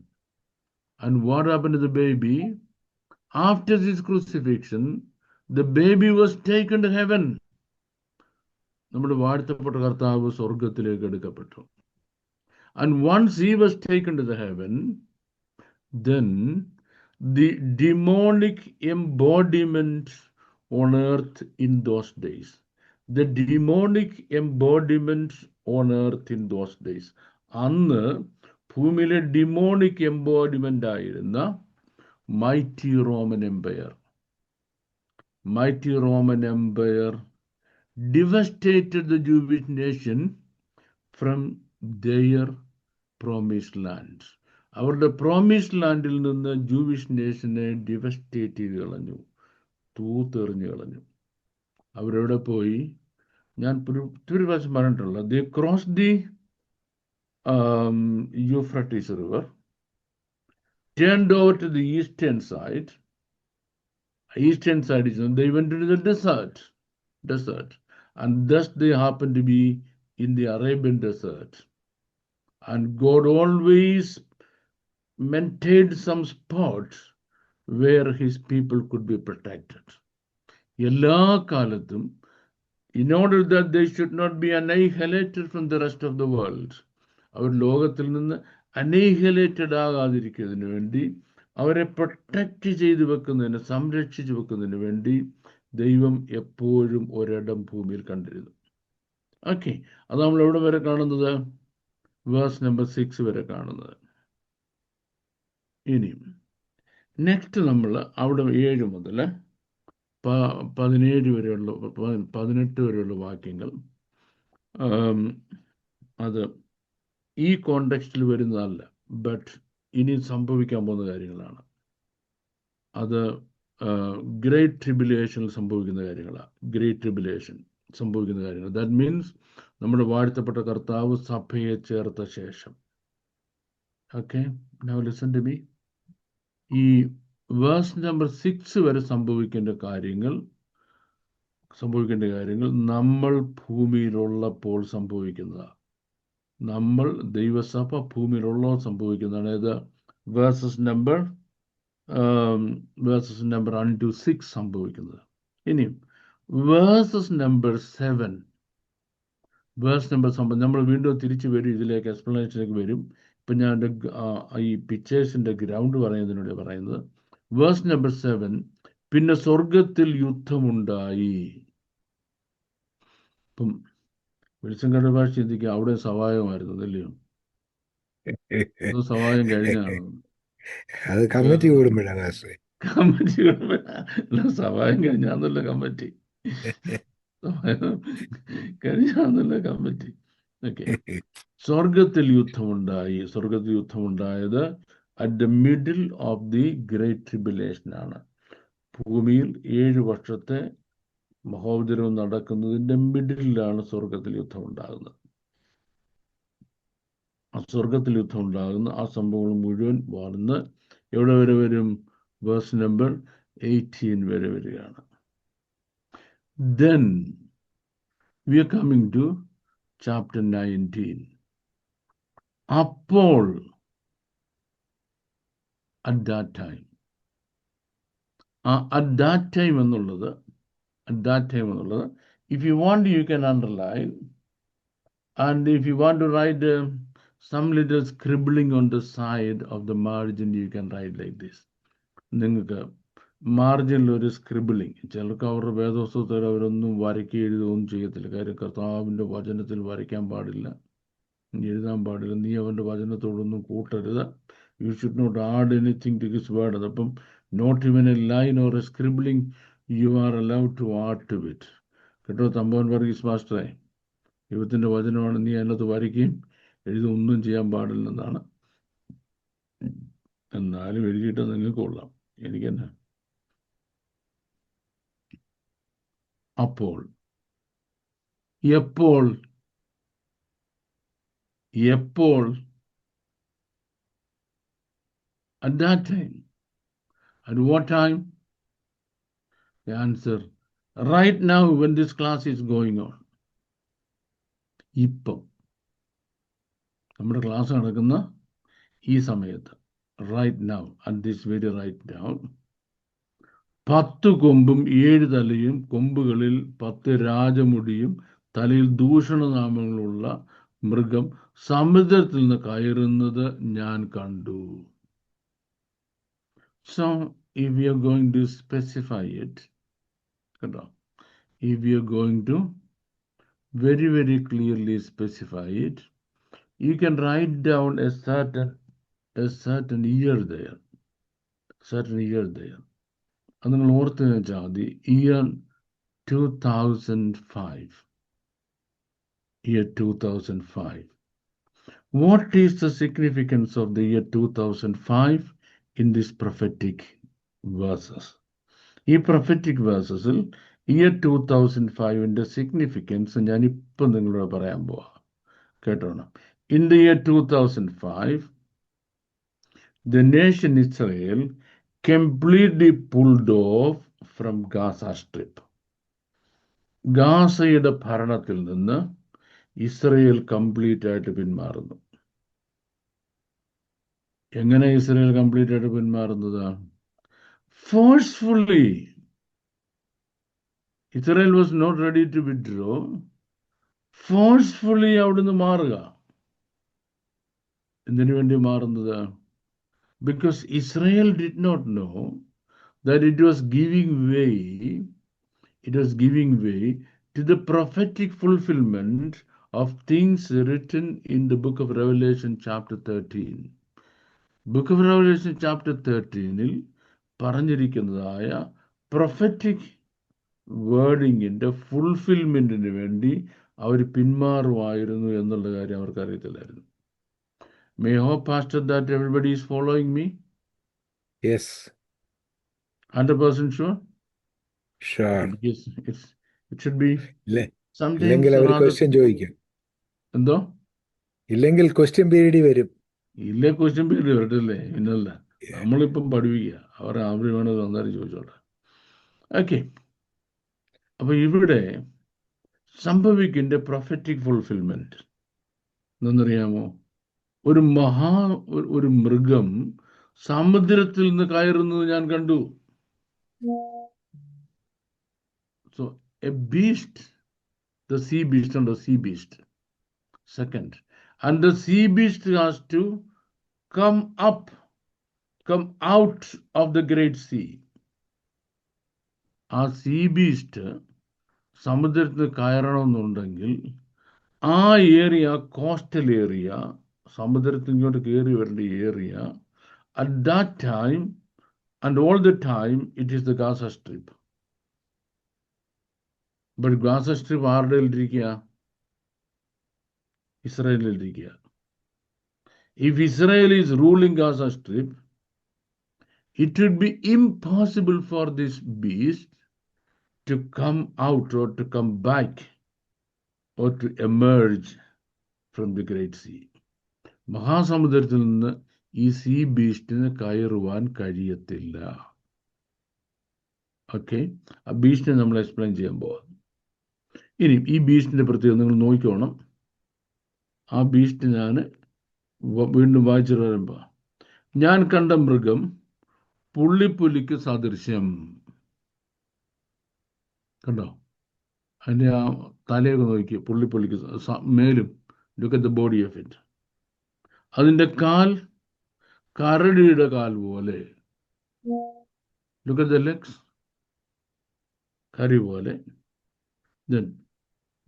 A: And what happened to the baby? After his crucifixion, the baby was taken to heaven. നമ്മുടെ വാഴ്ത്തപ്പെട്ട കർത്താവ് സ്വർഗത്തിലേക്ക് എടുക്കപ്പെട്ടു. And once he was taken to the heaven, then the demonic embodiment on earth in those days, അന്ന് ഭൂമിയിലെ ഡിമോണിക് എംബോഡിമെന്റ് ആയിരുന്ന mighty Roman empire devastated the Jewish nation from their promised land. അവരുടെ പ്രോമിസ്ഡ് ലാൻഡിൽ നിന്ന് ജൂവിഷ് നേഷനെ ഡിവസ്റ്റേറ്റ് ചെയ്ത് കളഞ്ഞു, തൂത്തെറിഞ്ഞു കളഞ്ഞു. അവരെവിടെ പോയി? ഞാൻ ഒരു പ്രാവശ്യം പറഞ്ഞിട്ടുള്ള they crossed the Euphrates river, turned over to the eastern side is they went into the desert, and thus they happened to be in the Arabian desert. And God always maintained some spots where his people could be protected. എല്ലാ കാലത്തും, in order that they should not be annihilated from the rest of the world, അവർ ലോകത്തിൽ നിന്ന് അനൈഹിലേറ്റഡ് ആകാതിരിക്കുന്നതിന് വേണ്ടി, അവരെ പ്രൊട്ടക്റ്റ് ചെയ്ത് വെക്കുന്നതിന്, സംരക്ഷിച്ചു വെക്കുന്നതിന് വേണ്ടി ദൈവം എപ്പോഴും ഒരിടം ഭൂമിയിൽ കണ്ടിരുന്നു. ഓക്കെ, അത് നമ്മൾ എവിടെ വരെ കാണുന്നത്? വേഴ്സ് നമ്പർ 6 വരെ കാണുന്നത്. ഇനി നെക്സ്റ്റ് നമ്മൾ അവിടെ 7 മുതൽ 18 വരെയുള്ള വാക്യങ്ങൾ, അത് ഈ കോണ്ടെക്സ്റ്റിൽ വരുന്നതല്ല, ബട്ട് ഇനി സംഭവിക്കാൻ പോകുന്ന കാര്യങ്ങളാണ്. അത് ഗ്രേറ്റ് ട്രിബുലേഷനിൽ സംഭവിക്കുന്ന കാര്യങ്ങളാണ്. ദാറ്റ് മീൻസ് നമ്മുടെ വാഴ്ത്തപ്പെട്ട കർത്താവ് സഭയെ ചേർത്ത ശേഷം. Okay, now listen to me. ഈ വേഴ്സ് നമ്പർ 6 വരെ സംഭവിക്കേണ്ട കാര്യങ്ങൾ നമ്മൾ ഭൂമിയിലുള്ളപ്പോൾ സംഭവിക്കുന്നതാണ്. നമ്മൾ ദൈവസഭ ഭൂമിയിലുള്ള സംഭവിക്കുന്നതാണ്. ഇത് വേഴ്സസ് നമ്പർ 1 to 6 സംഭവിക്കുന്നത്. ഇനിയും വേഴ്സസ് നമ്പർ 7, വേഴ്സ് നമ്പർ 7 നമ്മൾ വീണ്ടും തിരിച്ചു വരും, ഇതിലേക്ക് എക്സ്പ്ലനേഷനിലേക്ക് വരും. ഇപ്പം ഞാൻ ഈ പിക്ചേഴ്സിൻ്റെ ഗ്രൗണ്ട് പറയുന്നതിനോട് പറയുന്നത്. വേഴ്സ് നമ്പർ 7, പിന്നെ സ്വർഗത്തിൽ യുദ്ധമുണ്ടായി. ഇപ്പം വെളിച്ചങ്കട ഭാഷ ചിന്തിക്കുക, അവിടെ സവായമായിരുന്നു അല്ലയോ? സവായം കഴിഞ്ഞാണ്
B: അത് കമ്മിറ്റി കൂടുമ്പോഴാണ്
A: കമ്മിറ്റി സവായം കഴിഞ്ഞാന്നല്ല കമ്മിറ്റി, കഴിഞ്ഞാന്നല്ല കമ്മിറ്റി. ഓക്കെ, സ്വർഗത്തിൽ യുദ്ധമുണ്ടായി. സ്വർഗത്തിൽ യുദ്ധമുണ്ടായത് at the middle of the great tribulation ആണ്. ഭൂമിയിൽ 7 വർഷത്തെ മഹോദരം നടക്കുന്നതിൻ്റെ മിഡിലാണ് സ്വർഗത്തിൽ യുദ്ധം ഉണ്ടാകുന്നത്. ആ സ്വർഗത്തിൽ യുദ്ധം ഉണ്ടാകുന്ന ആ സംഭവങ്ങൾ മുഴുവൻ വന്ന് എവിടെ വരെ വരും? വേഴ്സ് നമ്പർ 18 വരെ വരികയാണ്. Then we are coming to chapter 19. അപ്പോൾ at that time എന്നുള്ളത് if you want you can underline, and if you want to write some little scribbling on the side of the margin you can write like this. നിങ്ങൾക്ക് മാർജിനിൽ ഒരു സ്ക്രിബിളിങ്, ചിലർക്ക് അവരുടെ വേദോത്സവത്തിൽ അവരൊന്നും വരയ്ക്കുക എഴുതുകയൊന്നും ചെയ്യത്തില്ല. കാര്യം കർത്താവിൻ്റെ വചനത്തിൽ വരയ്ക്കാൻ പാടില്ല, എഴുതാൻ പാടില്ല. നീ അവൻ്റെ വചനത്തോടൊന്നും കൂട്ടരുത്. You should not add anything to his word. അപ്പം not even a line or a scribbling you are allowed to add to it. കേട്ടോ തമ്പോൻ വർഗീസ് മാസ്റ്ററെ, ദൈവത്തിൻ്റെ വചനമാണ്, നീ അതിനകത്ത് വരയ്ക്കുകയും എഴുതൊന്നും ചെയ്യാൻ പാടില്ലെന്നാണ്. എന്നാലും എഴുതിയിട്ട് നിങ്ങൾക്ക് കൊള്ളാം, എനിക്കെന്നെ. അപ്പോൾ എപ്പോൾ at that time. At what time? The answer, right now when this class is going on. ഇപ്പം നമ്മുടെ ക്ലാസ് നടക്കുന്ന ഈ സമയത്ത്, right now, at this very right now, 10 കൊമ്പും 7 തലയും, കൊമ്പുകളിൽ 10 രാജമുടിയും, തലയിൽ ദൂഷണനാമങ്ങളുള്ള മൃഗം സമുദ്രത്തിൽ നിന്ന് കയറുന്നത് ഞാൻ കണ്ടു. So if we are going to specify it, if we are going to very, very clearly specify it, you can write down a certain year there. അത് നിങ്ങൾ ഓർത്ത് വെച്ചാൽ മതി. Year 2005. What is the significance of the year 2005 in this prophetic verses? ഈ പ്രൊഫറ്റിക് വേഴ്സസിൽ ഇയർ 2005 സിഗ്നിഫിക്കൻസ് ഞാൻ ഇപ്പം നിങ്ങളോട് പറയാൻ പോവാം, കേട്ടോണം. In the year 2005 the nation Israel completely pulled off from Gaza Strip. ഗാസയുടെ ഭരണത്തിൽ നിന്ന് ഇസ്രയേൽ കംപ്ലീറ്റ് ആയിട്ട് പിന്മാറുന്നു. എങ്ങനെ ഇസ്രയേൽ കംപ്ലീറ്റ് ആയിട്ട് പിന്മാറുന്നത്? Forcefully. Israel was not ready to withdraw. Forcefully അവിടുന്ന് മാറുക. എന്തിനു വേണ്ടി മാറുന്നത്? Because Israel did not know that it was giving way to the prophetic fulfillment of things written in the book of Revelation chapter 13. Book of Revelation chapter 13-ൽ പറഞ്ഞിരിക്കുന്നതായ പ്രൊഫറ്റിക് വേർഡിങ്ങിൻ്റെ ഫുൾഫിൽമെൻറ്റിന് വേണ്ടി അവർ പിന്മാറുമായിരുന്നു എന്നുള്ള കാര്യം അവർക്ക് അറിയത്തില്ലായിരുന്നു. May I hope, Pastor, that everybody is following me?
B: Yes.
A: 100% sure?
B: Sure.
A: Yes, it should be sometimes.
B: ഇല്ലെങ്കിൽ അവർ ക്വസ്റ്റ്യൻ ചോദിക്കും.
A: എന്തോ?
B: ഇല്ലെങ്കിൽ ക്വസ്റ്റ്യൻ പീരീഡ് വരും.
A: ഇല്ലേ, ക്വസ്റ്റ്യൻ പീരീഡ് വരട്ടല്ലേ, പിന്നല്ല. നമ്മളിപ്പം പഠിപ്പിക്കുക, അവർ വേണത് അന്നേരം ചോദിച്ചോട്ടെ. ഓക്കെ, അപ്പൊ ഇവിടെ സംഭവിക്കേണ്ട പ്രൊഫറ്റിക് ഫുൾഫിൽമെന്റ്. എന്നറിയാമോ? ഒരു മൃഗം സമുദ്രത്തിൽ നിന്ന് കയറുന്നത് ഞാൻ കണ്ടു. So A beast, the sea beast and the sea beast. Second, and the sea beast has to come out of the great sea. ആ സീ ബീസ്റ്റ് സമുദ്രത്തിൽ കയറണമെന്നുണ്ടെങ്കിൽ ആ ഏരിയ, കോസ്റ്റൽ ഏരിയ, സമുദ്രത്തിൽ ഇങ്ങോട്ട് കയറി വരേണ്ട area, at that time and all the time it is the Gaza Strip. But Gaza Strip ആരുടെ ഇരിക്കുക? ഇസ്രായേലിൽ ഇരിക്കുക. If Israel is ruling Gaza Strip, it would be impossible for this beast to come out or to come back or to emerge from the Great Sea. മഹാസമുദ്രത്തിൽ നിന്ന് ഈ സീ ബീസ്റ്റിന് കയറുവാൻ കഴിയത്തില്ല. ഓക്കെ, ആ ബീസ്റ്റിനെ നമ്മൾ എക്സ്പ്ലെയിൻ ചെയ്യാൻ പോവാം. ഇനി ഈ ബീസ്റ്റിന്റെ പ്രത്യേകത നിങ്ങൾ നോക്കിക്കോണം. ആ ബീസ്റ്റ് ഞാൻ വീണ്ടും വായിച്ചു വരുമ്പോ, ഞാൻ കണ്ട മൃഗം പുള്ളിപ്പുലിക്ക് സദൃശ്യം. കണ്ടോ? അതിൻ്റെ ആ തലയൊക്കെ നോക്കി, പുള്ളിപ്പുലിക്ക് മേലും. Look at the body of it. അതിൻ്റെ കാൽ കരടിയുടെ കാൽ പോലെ. ലുക്ക് അറ്റ് ദ ലെഗ്സ്, കരി പോലെ. ദെൻ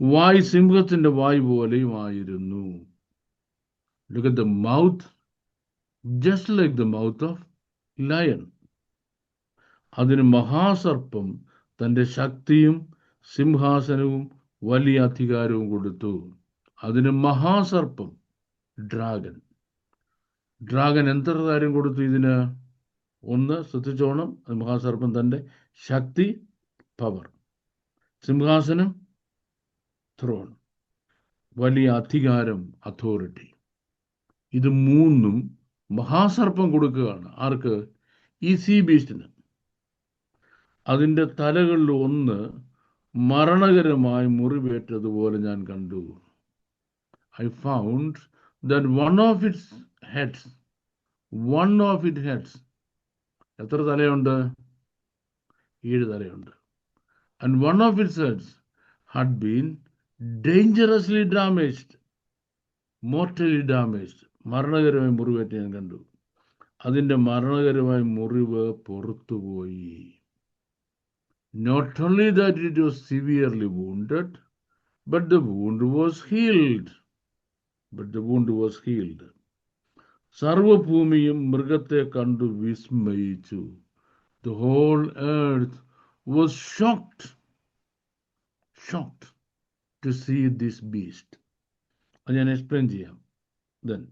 A: വായ് സിംഹത്തിന്റെ വായ് പോലെയും ആയിരുന്നു. Look at the mouth, just like the mouth of lion. അതിന് മഹാസർപ്പം തൻ്റെ ശക്തിയും സിംഹാസനവും വലിയ അധികാരവും കൊടുത്തു. അതിന് മഹാസർപ്പം, ഡ്രാഗൻ എത്ര കാര്യം കൊടുത്തു ഇതിന്? ഒന്ന് ശ്രദ്ധിച്ചോണം, മഹാസർപ്പം തൻ്റെ ശക്തി, പവർ, സിംഹാസനം, ത്രോൺ, വലിയ അധികാരം, അതോറിറ്റി. ഇത് മൂന്നും മഹാസർപ്പം കൊടുക്കുകയാണ്. ആർക്ക്? ഈ സീ ബീസ്റ്റിന്. അതിൻ്റെ തലകളിൽ ഒന്ന് മരണകരമായി മുറിവേറ്റതുപോലെ ഞാൻ കണ്ടു. I found that one of its heads, എത്ര തലയുണ്ട്? 7 തലയുണ്ട്. And one of its heads had been dangerously damaged, mortally damaged. മരണകരമായി മുറിവേറ്റ് ഞാൻ കണ്ടു. അതിൻ്റെ മരണകരമായ മുറിവ് പുറത്തുപോയി. Not only that it was severely wounded, but the wound was healed. സർവഭൂമിയും മൃഗത്തെ കണ്ടു വിസ്മയിച്ചു. The whole earth was shocked to see this beast. അത് ഞാൻ എക്സ്പ്ലെയിൻ ചെയ്യാം. Then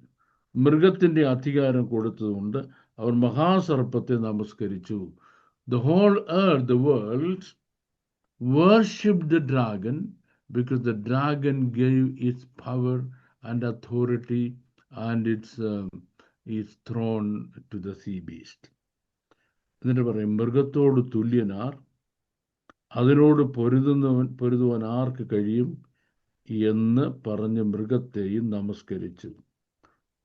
A: മൃഗത്തിന്റെ അധികാരം കൊടുത്തതുകൊണ്ട് അവർ മഹാസർപ്പത്തെ നമസ്കരിച്ചു. The whole earth, the world, worshipped the dragon because the dragon gave its power and authority and its throne to the sea beast. എന്നിട്ട് പറയും, മൃഗത്തോട് തുല്യനാർ, അതിനോട് പൊരുതുവാൻ ആർക്ക് കഴിയും എന്ന് പറഞ്ഞ് മൃഗത്തെയും നമസ്കരിച്ചു.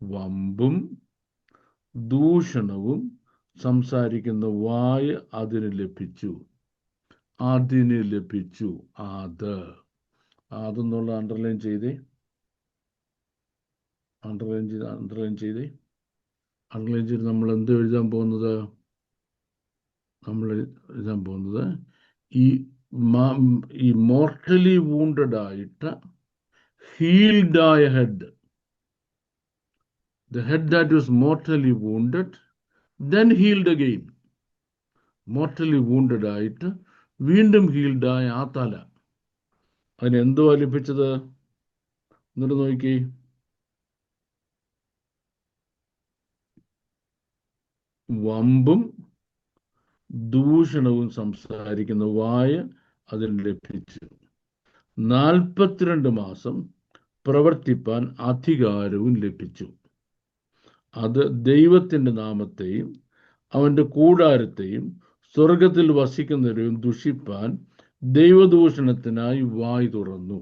A: വമ്പും ദൂഷണവും സംസാരിക്കുന്ന വായ് അതിന് ലഭിച്ചു. അതെന്നുള്ള അണ്ടർലൈൻ ചെയ്തേ. നമ്മൾ എന്ത് എഴുതാൻ പോകുന്നത്? ഈ മോർട്ടലി വൂണ്ടഡ് ആയിട്ട് ഹീൽഡായ head, the head that was mortally wounded, then healed again. Mortally wounded ആയിട്ട് വീണ്ടും ഹീൽഡ് ആയ ആ തല, അതിനെന്തോ ലഭിച്ചത്? എന്നിട്ട് നോക്കി, വമ്പും ദൂഷണവും സംസാരിക്കുന്ന വായ അതിന് ലഭിച്ചു. 42 മാസം പ്രവർത്തിപ്പാൻ അധികാരവും ലഭിച്ചു. അത് ദൈവത്തിൻ്റെ നാമത്തെയും അവൻ്റെ കൂടാരത്തെയും സ്വർഗത്തിൽ വസിക്കുന്നവരെയും ദുഷിപ്പാൻ ദൈവദൂഷണത്തിനായി വായ് തുറന്നു.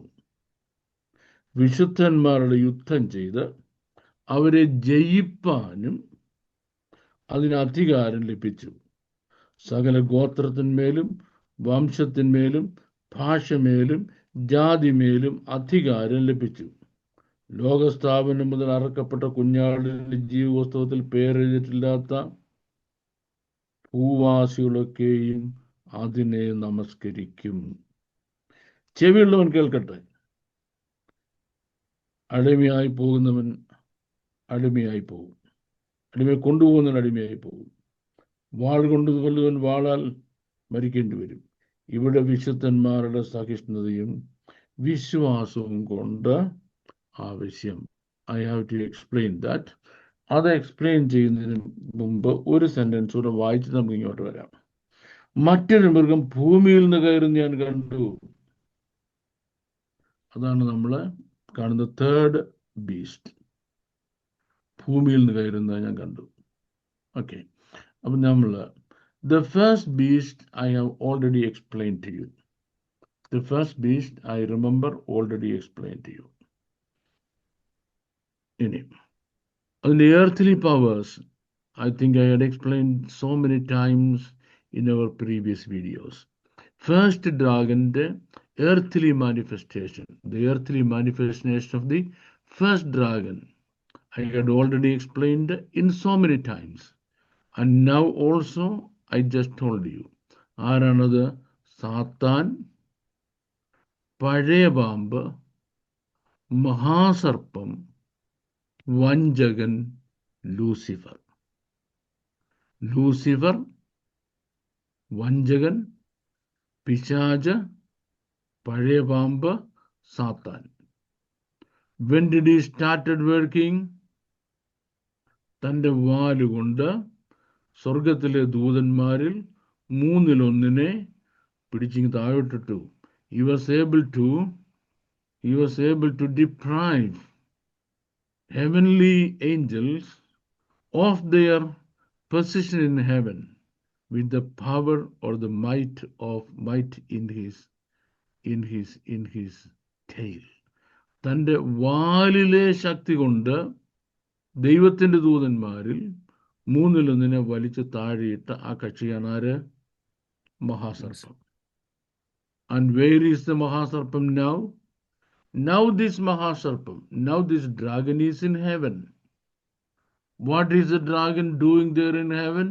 A: വിശുദ്ധന്മാരുടെ യുദ്ധം ചെയ്ത് അവരെ ജയിപ്പാനും അതിന് അധികാരം ലഭിച്ചു. സകല ഗോത്രത്തിന്മേലും വംശത്തിന്മേലും ഭാഷമേലും ജാതിമേലും അധികാരം ലഭിച്ചു. ലോകസ്ഥാപനം മുതൽ അറക്കപ്പെട്ട കുഞ്ഞാടിന്റെ ജീവപുസ്തകത്തിൽ പേരെഴുതിയിട്ടില്ലാത്ത ഭൂവാസികളൊക്കെയും അതിനെ നമസ്കരിക്കും. ചെവിയുള്ളവൻ കേൾക്കട്ടെ. അടിമയായി പോകുന്നവൻ അടിമയായി പോകും. അടിമയെ കൊണ്ടുപോകുന്നവൻ അടിമയായി പോകും. വാൾ കൊണ്ടുകൊല്ലുവൻ വാളാൽ മരിക്കേണ്ടി വരും. ഇവിടെ വിശുദ്ധന്മാരുടെ സഹിഷ്ണുതയും വിശ്വാസവും കൊണ്ട് ആവശ്യം. I have to explain that. അത് എക്സ്പ്ലെയിൻ ചെയ്യുന്നതിന് മുമ്പ് ഒരു സെന്റൻസ് കൂടെ വായിച്ച് നമുക്ക് ഇങ്ങോട്ട് വരാം. മറ്റൊരു മൃഗം ഭൂമിയിൽ നിന്ന് കയറുന്ന ഞാൻ കണ്ടു. അതാണ് നമ്മൾ കാണുന്ന തേർഡ് ബീസ്റ്റ്. ഭൂമിയിൽ നിന്ന് കയറുന്നത് ഞാൻ കണ്ടു. ഓക്കെ, അപ്പം നമ്മൾ the first beast I have already explained to you. The first beast I remember already explained to you. ഇനി the earthly powers, I think I had explained so many times in our previous videos. First dragon, the earthly manifestation, the earthly manifestation of the first dragon, I had already explained in so many times. And now also I just told you. ആരാണത്? സാത്താൻ, പഴയ പാമ്പ്, മഹാസർപ്പം, വഞ്ചകൻ, ലൂസിഫർ. ലൂസിഫർ, വഞ്ചകൻ, പിശാച്, പഴയ പാമ്പ്, സാത്താൻ. When did he started working? തൻ്റെ വാലുകൊണ്ട് സ്വർഗത്തിലെ ദൂതന്മാരിൽ 1/3 പിടിച്ചിങ് താഴോട്ടിട്ടു. He was able to deprive heavenly angels of their position in heaven with the power or the might in his tail. തൻ്റെ വാലിലെ ശക്തി കൊണ്ട് ദൈവത്തിൻ്റെ ദൂതന്മാരിൽ 1/3 വലിച്ചു താഴെയിട്ട ആ കക്ഷിയാണ് ആര്? മഹാസർപ്പം. And where is the Mahasarpam now? Now this Mahasarpam, now this dragon is in heaven. What is the dragon doing there in heaven?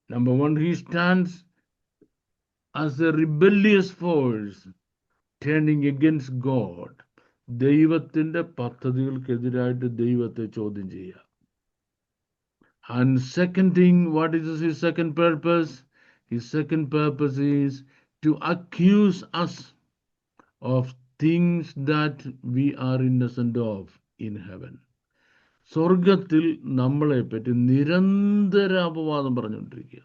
A: Number one, he stands as a rebellious force turning against God. ദൈവത്തിൻ്റെ പദ്ധതികൾക്കെതിരായിട്ട് ദൈവത്തെ ചോദ്യം ചെയ്യുക. And second thing, what is his second purpose? His second purpose is to accuse us of things that we are innocent of in heaven. സ്വർഗത്തിൽ നമ്മളെ പറ്റി നിരന്തര അപവാദം പറഞ്ഞുകൊണ്ടിരിക്കുക.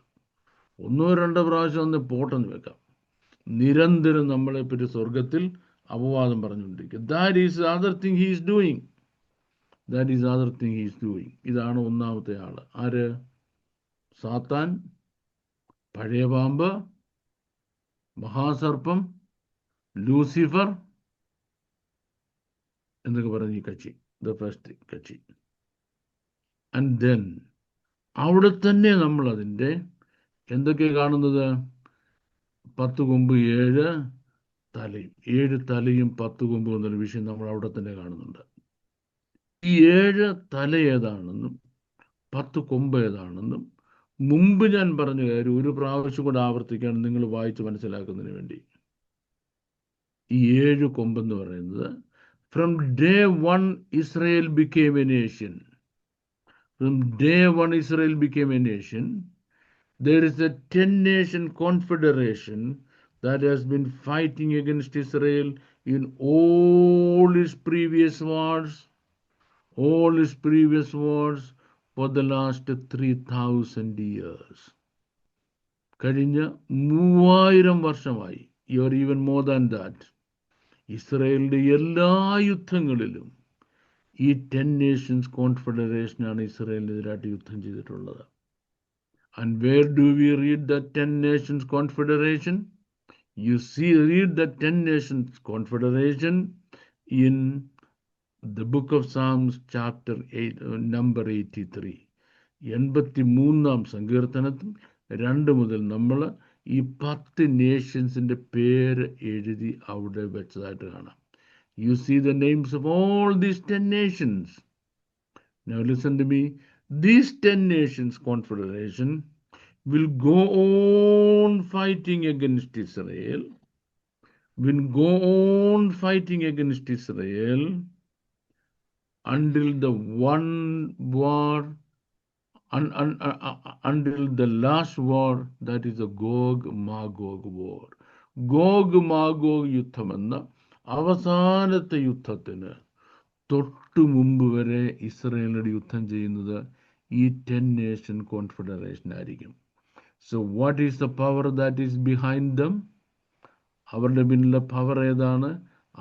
A: 1-2 പ്രാവശ്യം ഒന്ന് പോട്ടെന്ന് വെക്കാം. നിരന്തരം നമ്മളെ പറ്റി സ്വർഗത്തിൽ അപവാദം പറഞ്ഞുകൊണ്ടിരിക്കുക. That is the other thing he is doing. ഇതാണ് ഒന്നാമത്തെ ആള്. ആര്? സാത്താൻ, പഴയ പാമ്പ്, മഹാസർപ്പം, ലൂസിഫർ എന്നൊക്കെ പറഞ്ഞ ഈ കക്ഷി, ദ ഫസ്റ്റ് കക്ഷി. ആൻഡ് ദെൻ അവിടെ തന്നെ നമ്മൾ അതിൻ്റെ എന്തൊക്കെ കാണുന്നത്? 10 കൊമ്പ് 7 തലയും, 7 തലയും 10 കൊമ്പും എന്നൊരു വിഷയം നമ്മൾ അവിടെ തന്നെ കാണുന്നുണ്ട്. ഈ 7 തല ഏതാണെന്നും 10 കൊമ്പ് ഏതാണെന്നും മുമ്പ് ഞാൻ പറഞ്ഞ കാര്യം ഒരു പ്രാവശ്യം കൂടെ ആവർത്തിക്കാണ് നിങ്ങൾ വായിച്ച് മനസ്സിലാക്കുന്നതിന് വേണ്ടി. ഈ 7 കൊമ്പെന്ന് പറയുന്നത് from day 1 Israel became a nation. From day 1 Israel became a nation. There is a 10-nation confederation that has been fighting against Israel in all its previous wars for the last 3,000 years. കഴിഞ്ഞ 3000 വർഷമായി, or even more than that, ഇസ്രായേലിന്റെ എല്ലാ യുദ്ധങ്ങളിലും ഈ 10 nations confederation ഇസ്രായേലിനെതിരായിട്ട് യുദ്ധം ചെയ്തിട്ടുള്ളത്. And where do we read the 10 nations confederation? You read the 10 nations confederation in the book of Psalms, chapter 8, number 83. 83-ാം സങ്കീർത്തനത്തിൽ 2 മുതൽ നമ്മൾ ഈ 10 നേഷൻസിന്റെ പേര് എഴുതി അവിടെ വെച്ചതായിട്ട് കാണാം. You see the names of all these 10 nations. Now listen to me. These 10 nations confederation will go on fighting against Israel. Will go on fighting against Israel until the one war, until the last war, that is the Gog-Magog war. Gog-Magog യുദ്ധം എന്ന അവസാനത്തെ യുദ്ധത്തിന് തൊട്ടു മുമ്പ് വരെ ഇസ്രയേലിനോട് യുദ്ധം ചെയ്യുന്നത് ഈ 10 നേഷൻ കോൺഫെഡറേഷൻ ആയിരിക്കും. So what is the power that is behind dum? അവരുടെ പിന്നിലെ പവർ ഏതാണ്?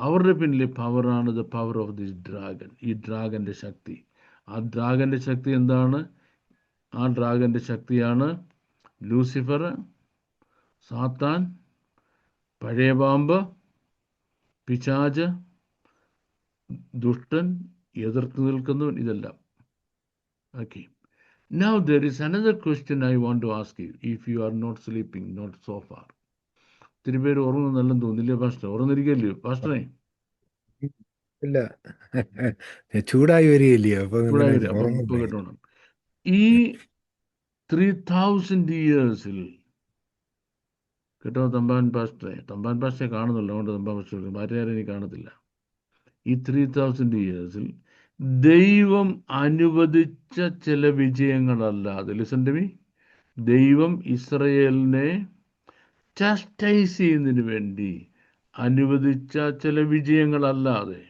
A: അവരുടെ പിന്നിലെ പവറാണ് the power of this dragon. ഈ ഡ്രാഗന്റെ ശക്തി. ആ ഡ്രാഗന്റെ ശക്തി എന്താണ്? ആ ഡ്രാഗന്റെ ശക്തിയാണ് ലൂസിഫർ, സാത്താൻ, പഴയ പാമ്പ്, പിശാച്, ദുഷ്ടൻ, എതിർത്ത് നിൽക്കുന്നവൻ, ഇതെല്ലാം. Okay. Now there is another question I want to ask you, if you are not sleeping, not so far. ഒത്തിരി പേര് ഉറങ്ങുന്നല്ലെന്ന് തോന്നില്ലേ പാസ്റ്റർ? ഉറങ്ങിരിക്കല്ലേ പാസ്റ്ററെ?
B: ഇല്ല, ചൂടായി വരികയില്ലയോ, അപ്പൊ
A: ചൂടായി
B: ഇങ്ങനെ
A: വരും. അപ്പം ഇപ്പൊ
B: ഉറങ്ങണ്ടേ?
A: കേട്ടോണം. ഈ 3000 yearsൽ കേട്ടോ തമ്പാൻ പാസ്റ്ററെ കാണുന്നുള്ളൂ, അതുകൊണ്ട് തമ്പാൻ പാസ്റ്റർ, മറ്റേ എനിക്ക് കാണത്തില്ല. ഈ 3000 yearsൽ ദൈവം അനുവദിച്ച ചില വിജയങ്ങളല്ലാതെ, ലിസൺ ടു മീ, ദൈവം ഇസ്രയേലിനെ ചാസ്റ്റൈസ് ചെയ്യുന്നതിന് വേണ്ടി അനുവദിച്ച ചില വിജയങ്ങളല്ലാതെ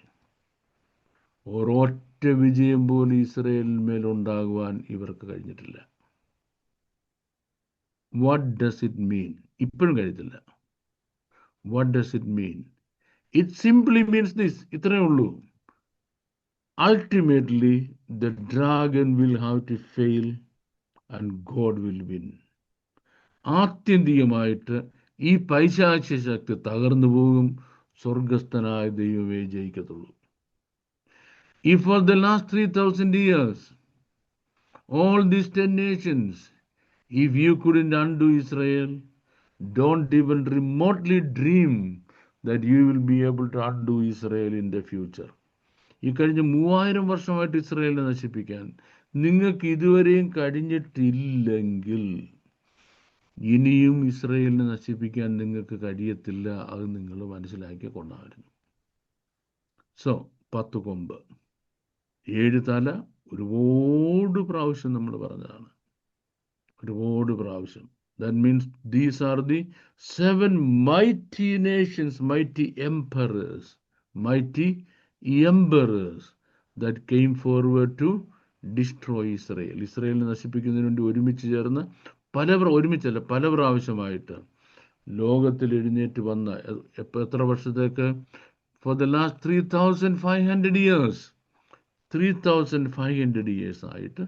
A: ഒരൊറ്റ വിജയം പോലും ഇസ്രയേലിന്മേലുണ്ടാകുവാൻ ഇവർക്ക് കഴിഞ്ഞിട്ടില്ല. What does it mean? ഇപ്പോഴും കഴിയത്തില്ല. What does it mean? It simply means this, ഇത്രയേ ഉള്ളൂ. Ultimately, the dragon will have to fail and God will win. ആത്യന്തികമായിട്ട് ഈ പൈശാചിക ശക്തി തകർന്നു പോകും, സ്വർഗസ്ഥനായ ദൈവമേ ജയിക്കത്തുള്ളൂ. If for the last 3000 years, all these 10 nations, if you couldn't undo Israel, don't even remotely dream that you will be able to undo Israel in the future. ഈ കഴിഞ്ഞ 3000 വർഷമായിട്ട് ഇസ്രയേലിനെ നശിപ്പിക്കാൻ നിങ്ങൾക്ക് ഇതുവരെയും കഴിഞ്ഞിട്ടില്ലെങ്കിൽ ഇനിയും ഇസ്രയേലിനെ നശിപ്പിക്കാൻ നിങ്ങൾക്ക് കഴിയത്തില്ല. അത് നിങ്ങൾ മനസ്സിലാക്കി കൊണ്ടായിരുന്നു. സോ 10 കൊമ്പ്, 7 തല, ഒരുപാട് പ്രാവശ്യം നമ്മൾ പറഞ്ഞതാണ്, ഒരുപാട് പ്രാവശ്യം. That means these are the 7 mighty nations, mighty emperors that came forward to destroy Israel. ഇസ്രയേലിനെ നശിപ്പിക്കുന്നതിന് വേണ്ടി ഒരുമിച്ച് ചേർന്ന് ഒരുമിച്ചല്ല പല പ്രാവശ്യമായിട്ട് ലോകത്തിൽ എഴുന്നേറ്റ് വന്ന എത്ര വർഷത്തേക്ക്? For the last 3500 years, 3500 years ആയിട്ട്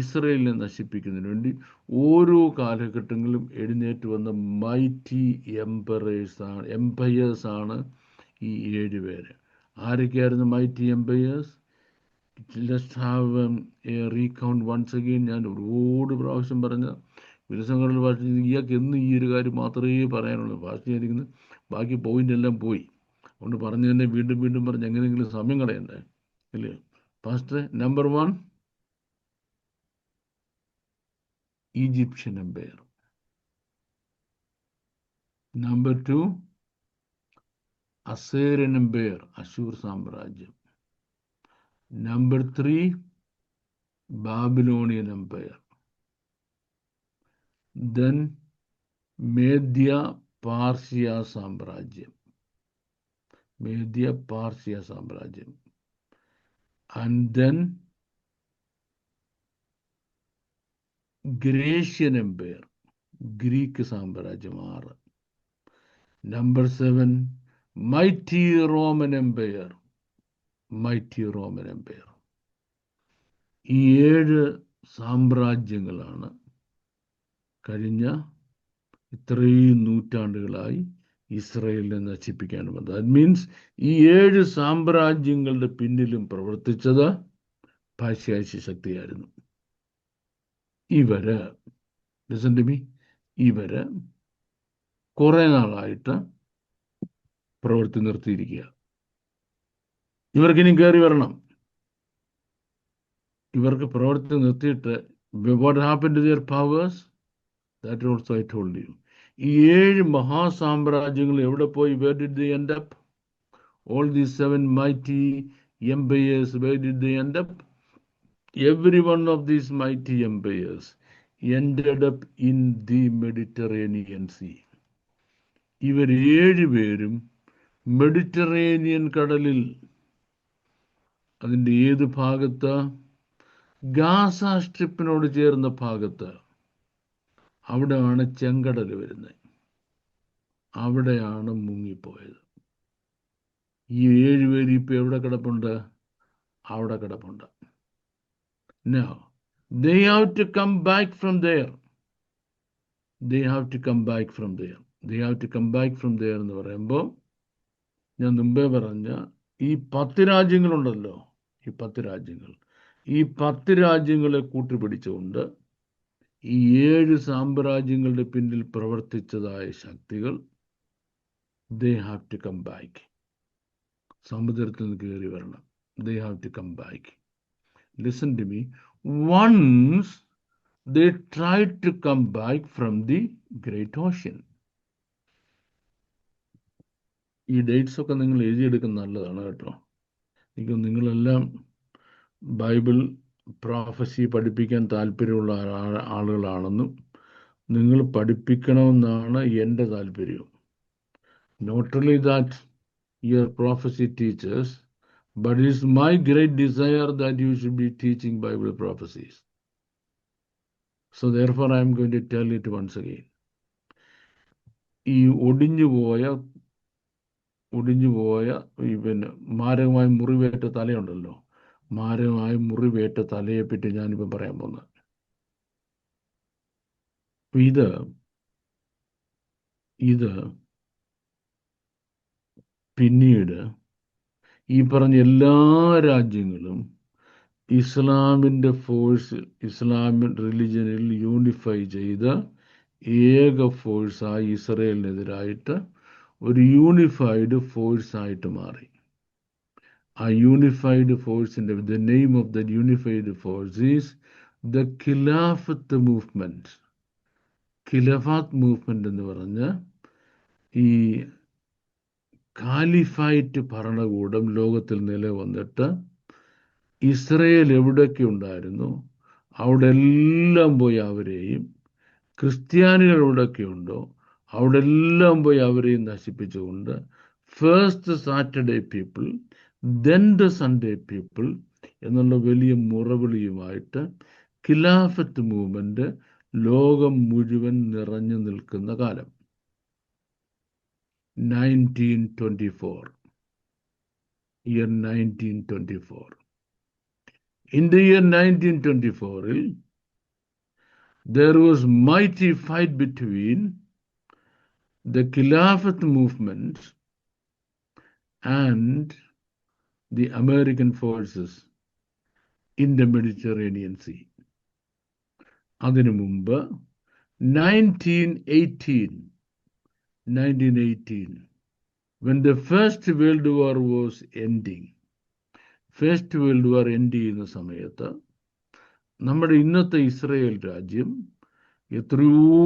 A: ഇസ്രയേലിനെ നശിപ്പിക്കുന്നതിന് വേണ്ടി ഓരോ കാലഘട്ടങ്ങളിലും എഴുന്നേറ്റ് വന്ന മൈറ്റി എംപയേഴ്സ് ആണ് ഈ 7 പേര്. ആരൊക്കെയായിരുന്നു mighty empires? Let's have a recount once again. ഞാൻ ഒരുപാട് പ്രാവശ്യം പറഞ്ഞ വിരസങ്ങളുടെ ഭാഷ, ഇയാൾക്ക് എന്നും ഈ ഒരു കാര്യം മാത്രമേ പറയാനുള്ളൂ. ഭാഷയായിരിക്കുന്നത് ബാക്കി പോയിന്റ് എല്ലാം പോയി. അതുകൊണ്ട് പറഞ്ഞു തന്നെ വീണ്ടും വീണ്ടും പറഞ്ഞ് എങ്ങനെയെങ്കിലും സമയം കളയണ്ടേ, അല്ലേ പാസ്റ്ററെ? Number 1, Egyptian empire. Number 2, Assyrian empire, അശൂർ സാമ്രാജ്യം. Number 3, Babylonian empire. ദെൻ മേദ്യ പാർഷ്യ സാമ്രാജ്യം. And then Grecian empire, Greek സാമ്രാജ്യം 6. Number 7, mighty Roman empire. ഈ 7 സാമ്രാജ്യങ്ങളാണ് കഴിഞ്ഞ ഇത്രയും നൂറ്റാണ്ടുകളായി ഇസ്രയേലിനെ നശിപ്പിക്കാനും വന്നത്. ദാറ്റ് മീൻസ് ഈ 7 സാമ്രാജ്യങ്ങളുടെ പിന്നിലും പ്രവർത്തിച്ചത് പാശ്ചാത്യ ശക്തിയായിരുന്നു. ഇവര് listen to me, ഇവര് കുറെ നാളായിട്ട് പ്രവൃത്തി നിർത്തിയിരിക്കുക. ഇവർക്കിനി കയറി വരണം. ഇവർക്ക് പ്രവൃത്തി നിർത്തിയിട്ട് what happened to their powers? That also I told you. ഈ 7 മഹാസാമ്രാജ്യങ്ങൾ എവിടെ പോയി? Where did they end up? All these 7 mighty empires, where did they end up? Every one of these mighty empires ended up in the Mediterranean Sea. ഇവർ 7 പേരും മെഡിറ്ററേനിയൻ കടലിൽ, അതിൻ്റെ ഏത് ഭാഗത്ത്? ഗാസ സ്ട്രിപ്പിനോട് ചേർന്ന ഭാഗത്ത്. അവിടെയാണ് ചെങ്കടൽ വരുന്നത്. അവിടെയാണ് മുങ്ങിപ്പോയത്. ഈ 7 പേര് ഇപ്പൊ എവിടെ കിടപ്പുണ്ട്? അവിടെ കിടപ്പുണ്ട്. Now, they have to come back from there. They have to come back from there. They have to come back from there എന്ന് പറയുമ്പോൾ, ഞാൻ മുമ്പേ പറഞ്ഞ ഈ 10 രാജ്യങ്ങളുണ്ടല്ലോ, ഈ 10 രാജ്യങ്ങൾ, ഈ 10 രാജ്യങ്ങളെ കൂട്ടുപിടിച്ചുകൊണ്ട് ഈ 7 സാമ്രാജ്യങ്ങളുടെ പിന്നിൽ പ്രവർത്തിച്ചതായ ശക്തികൾ, they have to come back. സമുദ്രത്തിൽ നിന്ന് കയറി വരണം. They have to come back. Listen to me. Once they tried to come back from the Great Ocean. ഈ ഡേറ്റ്സ് ഒക്കെ നിങ്ങൾ എഴുതിയെടുക്കുന്നത് നല്ലതാണ് കേട്ടോ. എനിക്ക് നിങ്ങളെല്ലാം ബൈബിൾ പ്രോഫസി പഠിപ്പിക്കാൻ താല്പര്യമുള്ള ആളുകളാണെന്നും നിങ്ങൾ പഠിപ്പിക്കണമെന്നാണ് എൻ്റെ താല്പര്യം. Not only that your prophecy teachers, but it's my great desire that you should be teaching Bible prophecies. So therefore I am going to tell it once again. ഈ ഒടിഞ്ഞുപോയ ഈ പിന്നെ മാരകമായി മുറിവേറ്റ തലയുണ്ടല്ലോ, മാരകമായി മുറിവേറ്റ തലയെപ്പറ്റി ഞാനിപ്പം പറയാൻ പോകുന്നത്. ഇത് പിന്നീട് ഈ പറഞ്ഞ എല്ലാ രാജ്യങ്ങളും ഇസ്ലാമിൻ്റെ ഫോഴ്സ്, ഇസ്ലാമിക് റിലിജനിൽ യൂണിഫൈ ചെയ്ത് ഏക ഫോഴ്സായി ഇസ്രയേലിനെതിരായിട്ട് ഒരു യൂണിഫൈഡ് ഫോഴ്സായിട്ട് മാറി. ആ യൂണിഫൈഡ് ഫോഴ്സിൻ്റെ the name of the unified force is the Khilafat movement. Khilafat movement എന്ന് പറഞ്ഞ് ഈ കാലിഫൈറ്റ് ഭരണകൂടം ലോകത്തിൽ നിലവന്നിട്ട് ഇസ്രയേൽ എവിടെയൊക്കെ ഉണ്ടായിരുന്നു അവിടെ എല്ലാം പോയി അവരെയും, ക്രിസ്ത്യാനികൾ എവിടെയൊക്കെ ഉണ്ടോ അവിടെ എല്ലാം പോയി അവരെയും നശിപ്പിച്ചുകൊണ്ട് first Saturday people then the Sunday people എന്നുള്ള വലിയ മുറവിളിയുമായിട്ട് ഖിലാഫത്ത് മൂവ്മെന്റ് ലോകം മുഴുവൻ നിറഞ്ഞു നിൽക്കുന്ന കാലം 1924. Year 1924. In the year 1924, there was mighty fight between the Khilafat movement and the American forces in the Mediterranean Sea. അതിനു മുമ്പ് 1918, when the First World War was ending, First World War end ചെയ്യുന്ന സമയത്ത് നമ്മുടെ ഇന്നത്തെ ഇസ്രയേൽ രാജ്യം എത്രയോ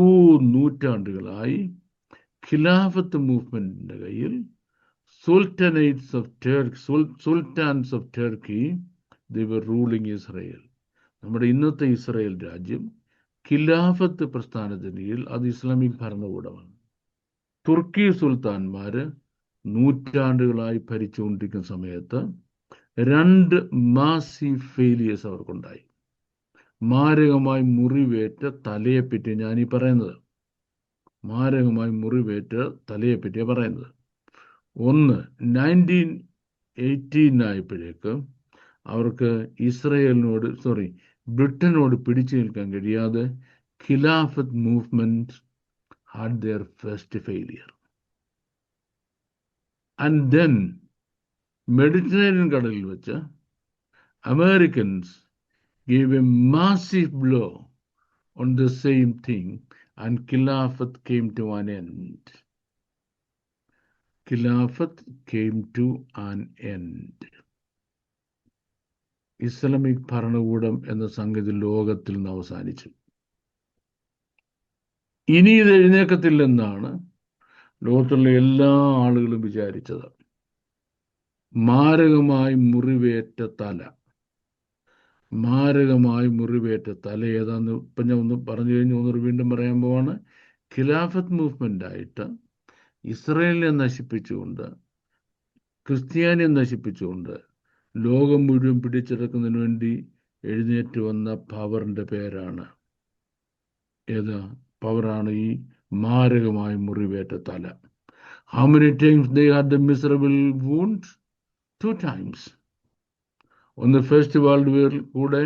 A: നൂറ്റാണ്ടുകളായി ഖിലാഫത്ത് മൂവ്മെന്റിന്റെ കയ്യിൽ sultans of Turkey they were ruling Israel. നമ്മുടെ ഇന്നത്തെ ഇസ്രയേൽ രാജ്യം ഖിലാഫത്ത് പ്രസ്ഥാനത്തിന്റെ കീഴിൽ അത് ഇസ്ലാമിക് ഭരണകൂടമാണ്. തുർക്കി സുൽത്താൻമാര് നൂറ്റാണ്ടുകളായി ഭരിച്ചുകൊണ്ടിരിക്കുന്ന സമയത്ത് 2 മാസീവ് ഫെയിലിയേഴ്സ് അവർക്കുണ്ടായി. മാരകമായി മുറിവേറ്റ തലയെപ്പറ്റി ഞാനീ പറയുന്നത്. മാരകമായി മുറിവേറ്റ തലയെപ്പറ്റിയാണ് പറയുന്നത്. ഒന്ന് 1918 ആയപ്പോഴേക്ക് അവർക്ക് ബ്രിട്ടനോട് പിടിച്ചു നിൽക്കാൻ കഴിയാതെ Khilafat movement had their first failure. And then Mediterranean കടലിൽ വെച്ച് Americans gave a massive blow on the same thing, and Khilafat came to an end. Khilafat came to an end. Islamic ഭരണകൂടം എന്ന സംഗതി ലോകത്തിൽ നിന്ന് അവസാനിച്ചു. ഇനി ഇത് എഴുന്നേക്കത്തില്ലെന്നാണ് ലോകത്തുള്ള എല്ലാ ആളുകളും വിചാരിച്ചത്. മാരകമായി മുറിവേറ്റ തല ഏതാന്ന് ഇപ്പം ഞാൻ ഒന്ന് പറഞ്ഞു കഴിഞ്ഞ് ഒന്ന് വീണ്ടും പറയാൻ പോവാണ്. ഖിലാഫത്ത് മൂവ്മെൻ്റ് ആയിട്ട് ഇസ്രയേലിനെ നശിപ്പിച്ചുകൊണ്ട്, ക്രിസ്ത്യാനിയെ നശിപ്പിച്ചുകൊണ്ട് ലോകം മുഴുവൻ പിടിച്ചെടുക്കുന്നതിന് വേണ്ടി എഴുന്നേറ്റ് വന്ന പവറിൻ്റെ പേരാണ് പവറാണ് ഈ മാരകമായി മുറിവേറ്റ തല. How many times they had the miserable wound? 2 times. On the First World War കൂടെ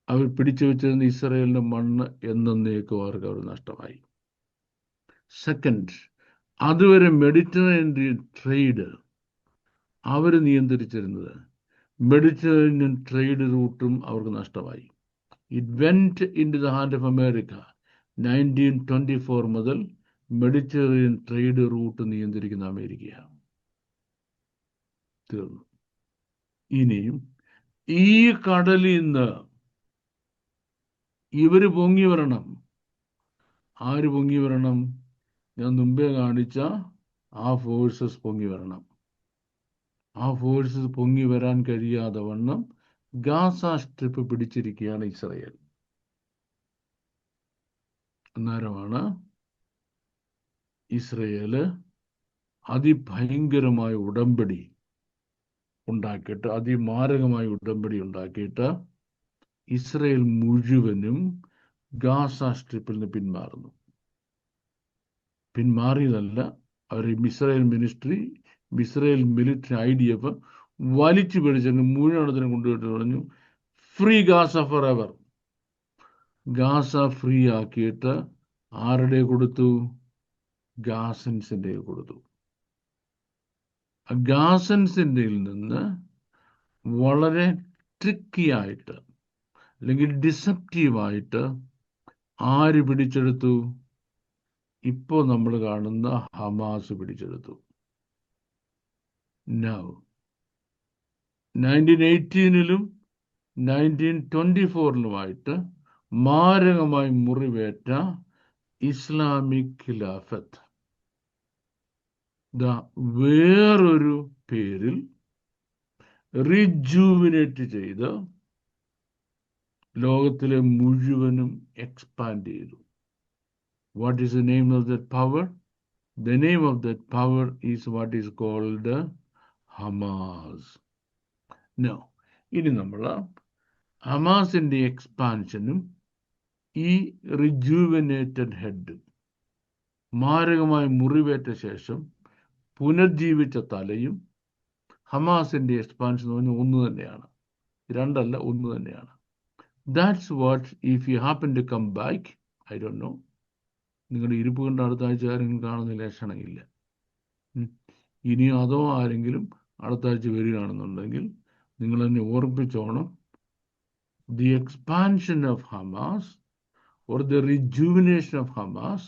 A: അവർ പിടിച്ചു വെച്ചിരുന്ന ഇസ്രയേലിൻ്റെ മണ്ണ് എന്നേക്കും അവർക്ക് അവർ നഷ്ടമായി. സെക്കൻഡ്, അതുവരെ മെഡിറ്ററേനിയൻ ട്രേഡ് അവർ നിയന്ത്രിച്ചിരുന്നത്, മെഡിറ്ററേനിയൻ ട്രേഡ് റൂട്ടും അവർക്ക് നഷ്ടമായി. It went into the heart of America. 1924 മുതൽ മെഡിറ്ററേനിയൻ ട്രേഡ് റൂട്ട് നിയന്ത്രിക്കുന്ന അമേരിക്കയാണ്. തീർന്നു. ഇനിയും ഈ കടലിൽ നിന്ന് ഇവർ പൊങ്ങി വരണം. ആര് പൊങ്ങി വരണം? ഞാൻ മുമ്പേ കാണിച്ച ആ ഫോഴ്സസ് പൊങ്ങി വരണം. ആ ഫോഴ്സസ് പൊങ്ങി വരാൻ കഴിയാതെ വണ്ണം ഗാസ സ്ട്രിപ്പ് പിടിച്ചിരിക്കുകയാണ് ഇസ്രയേൽ. അന്നേരമാണ് ഇസ്രയേല് അതിഭയങ്കരമായ ഉടമ്പടി ഉണ്ടാക്കിയിട്ട്, അതിമാരകമായ ഉടമ്പടി ഉണ്ടാക്കിയിട്ട് ഇസ്രയേൽ മുഴുവനും ഗാസ സ്ട്രിപ്പിൽ നിന്ന് പിന്മാറുന്നു. പിന്മാറിയതല്ല, അവർ Israel ministry, Israel military IDF വലിച്ചു പിടിച്ചങ്ങ് മുഴുവനത്തിനും കൊണ്ടുപോയിട്ട് പറഞ്ഞു, free Gaza forever. Gaza free ആക്കിയിട്ട് ആരുടെ കൊടുത്തു? ഗാസൻസിൻ്റെ കൊടുത്തു. ഗാസൻസിൻ്റെ നിന്ന് വളരെ ട്രിക്കിയായിട്ട് അല്ലെങ്കിൽ ഡിസെപ്റ്റീവായിട്ട് ആര് പിടിച്ചെടുത്തു? ഇപ്പോൾ നമ്മൾ കാണുന്ന ഹമാസ് പിടിച്ചെടുത്തു. Now 1918-ലും 1924-ലുമായിട്ട് മാരകമായി മുറിവേറ്റ ഇസ്ലാമിക് ഖിലാഫത്ത് വേറൊരു പേരിൽ റിജൂവിനേറ്റ് ചെയ്ത് ലോകത്തിലെ മുഴുവനും എക്സ്പാൻഡ് ചെയ്തു. What is the name of that power? The name of that power is what is called Hamas. Now, ഇനി നമ്മൾ ഹമാസിൻ്റെ എക്സ്പാൻഷനും ഈ റിജൂവിനേറ്റഡ് ഹെഡ്, മാരകമായി മുറിവേറ്റ ശേഷം പുനർജീവിച്ച തലയും ഹമാസിൻ്റെ എക്സ്പാൻഷൻ ഒന്ന് തന്നെയാണ്, രണ്ടല്ല, ഒന്ന് തന്നെയാണ്. That's what, if you happen to come back, I don't know, നിങ്ങളുടെ ഇരിപ്പ് കണ്ട അടുത്ത ആഴ്ച ആരെങ്കിലും കാണുന്ന ലക്ഷണമില്ല. ഇനിയും അതോ ആരെങ്കിലും അടുത്ത ആഴ്ച വരികയാണെന്നുണ്ടെങ്കിൽ നിങ്ങൾ തന്നെ ഓർമ്മിച്ചോണം, the expansion of Hamas or the rejuvenation of Hamas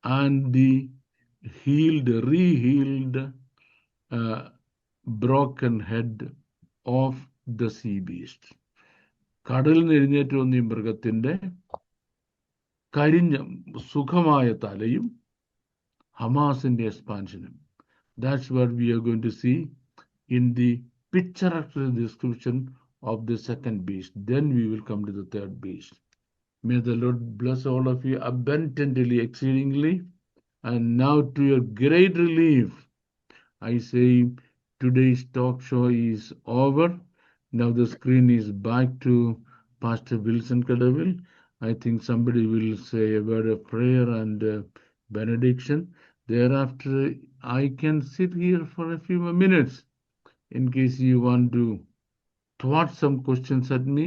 A: and the rehealed broken head of the sea beast. കടലിൽ നിന്ന് എഴുന്നേറ്റ് വന്ന ഈ മൃഗത്തിൻ്റെ കരിഞ്ഞ സുഖമായ തലയും ഹമാസിൻ്റെ എക്സ്പാൻഷനും. That's what we are going to see in the pictorial description of the second beast. Then we will come to the third beast. May the Lord bless all of you abundantly, exceedingly. And now, to your great relief, I say today's talk show is over. Now the screen is back to Pastor Wilson Kadavil. I think somebody will say a word of prayer and benediction. Thereafter, I can sit here for a few more minutes in case you want to throw some questions at me.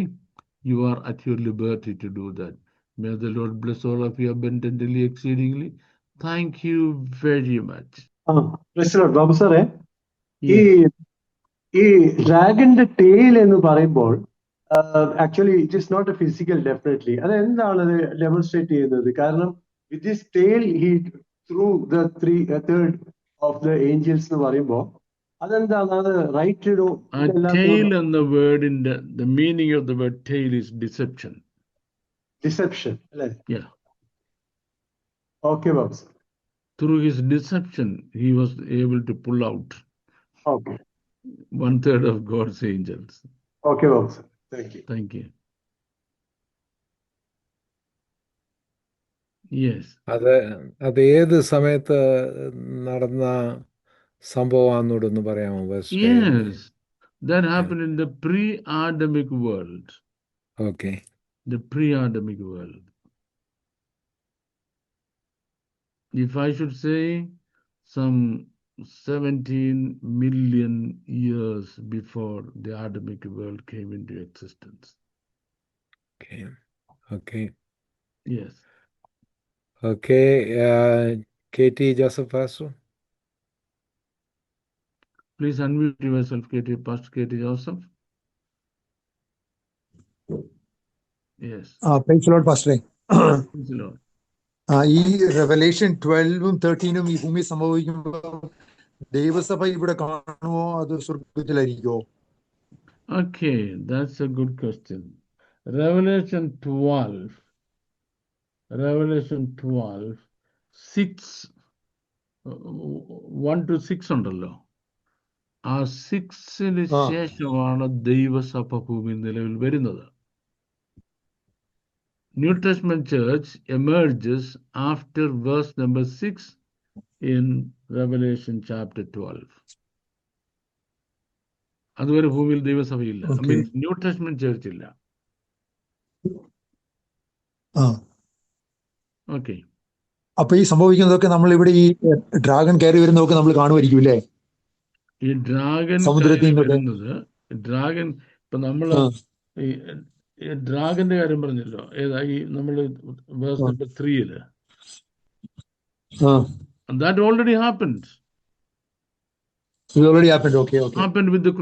A: You are at your liberty to do that. May the Lord bless all of you abundantly, exceedingly. Thank you very much.
C: President Babu സാറേ, ഈ
A: Yes.
C: ഈ ഡ്രാഗന്റെ ടെയിൽ എന്ന് പറയുമ്പോൾ actually it is not a physical definitely. അത് എന്താണ് അത് ഡെമോൺസ്ട്രേറ്റ് ചെയ്യുന്നത്? കാരണം with this tail he through the third of the angels എന്ന് പറയുമ്പോൾ അതെന്താണ്? അത് right
A: A tail and the word the meaning of the word tail is deception.
C: Deception അല്ലേ?
A: Yeah.
C: Okay Babu sir.
A: Through his deception, he was able to pull out
C: okay
A: 1/3 of God's angels.
C: Okay Babu sir, thank you.
A: Thank you. Yes.
B: അത് ഏത് സമയത്ത് നടന്ന സംഭവമാണെന്നൂടെ ഒന്ന് പറയാമോ?
A: Yes. That happened in the pre-Adamic world.
B: Okay.
A: The pre-Adamic world. If I should say, some 17 million years before the Adamic world came into existence.
B: Okay.
A: Yes.
B: Okay. KT Joseph Pastor.
A: Please unmute yourself, Pastor KT Joseph. Yes.
D: Praise the Lord, Pastor.
A: Praise the Lord.
D: ഈ റെവലേഷൻ 12-ഉം 13-ഉം ഈ ഭൂമി സംഭവിക്കുമ്പോൾ ദൈവസഭ ഇവിടെ കാണുമോ അതോ സ്വർഗത്തിലായിരിക്കുമോ?
A: Okay, that's a good question. Revelation 12, 6, 1 to 6 ഉണ്ടല്ലോ. ആ 6-ന് ശേഷമാണ് ദൈവസഭ ഭൂമി നിലവിൽ വരുന്നത്. New Testament church emerges after verse number 6 in Revelation chapter 12. അതുവരെ ഭൂമിയിൽ ദൈവസഭയില്ല. മീൻസ് ന്യൂ ടെസ്റ്റ്മെന്റ് ചർച്ച് ഇല്ല. ഓക്കെ.
D: അപ്പൊ ഈ സംഭവിക്കുന്നതൊക്കെ നമ്മൾ ഇവിടെ ഈ ഡ്രാഗൺ കയറി വരുന്നതൊക്കെ നമ്മൾ കാണുമായിരിക്കും അല്ലേ?
A: ഈ ഡ്രാഗൺ വരുന്നത്, ഡ്രാഗൺ ഇപ്പൊ നമ്മള് ഈ ഡ്രാഗന്റെ കാര്യം പറഞ്ഞല്ലോ, ഏതാ ഈ നമ്മള് വേഴ്സ് നമ്പർ 3-ല്. That already happened.
D: It already happened. Okay.
A: Happened with the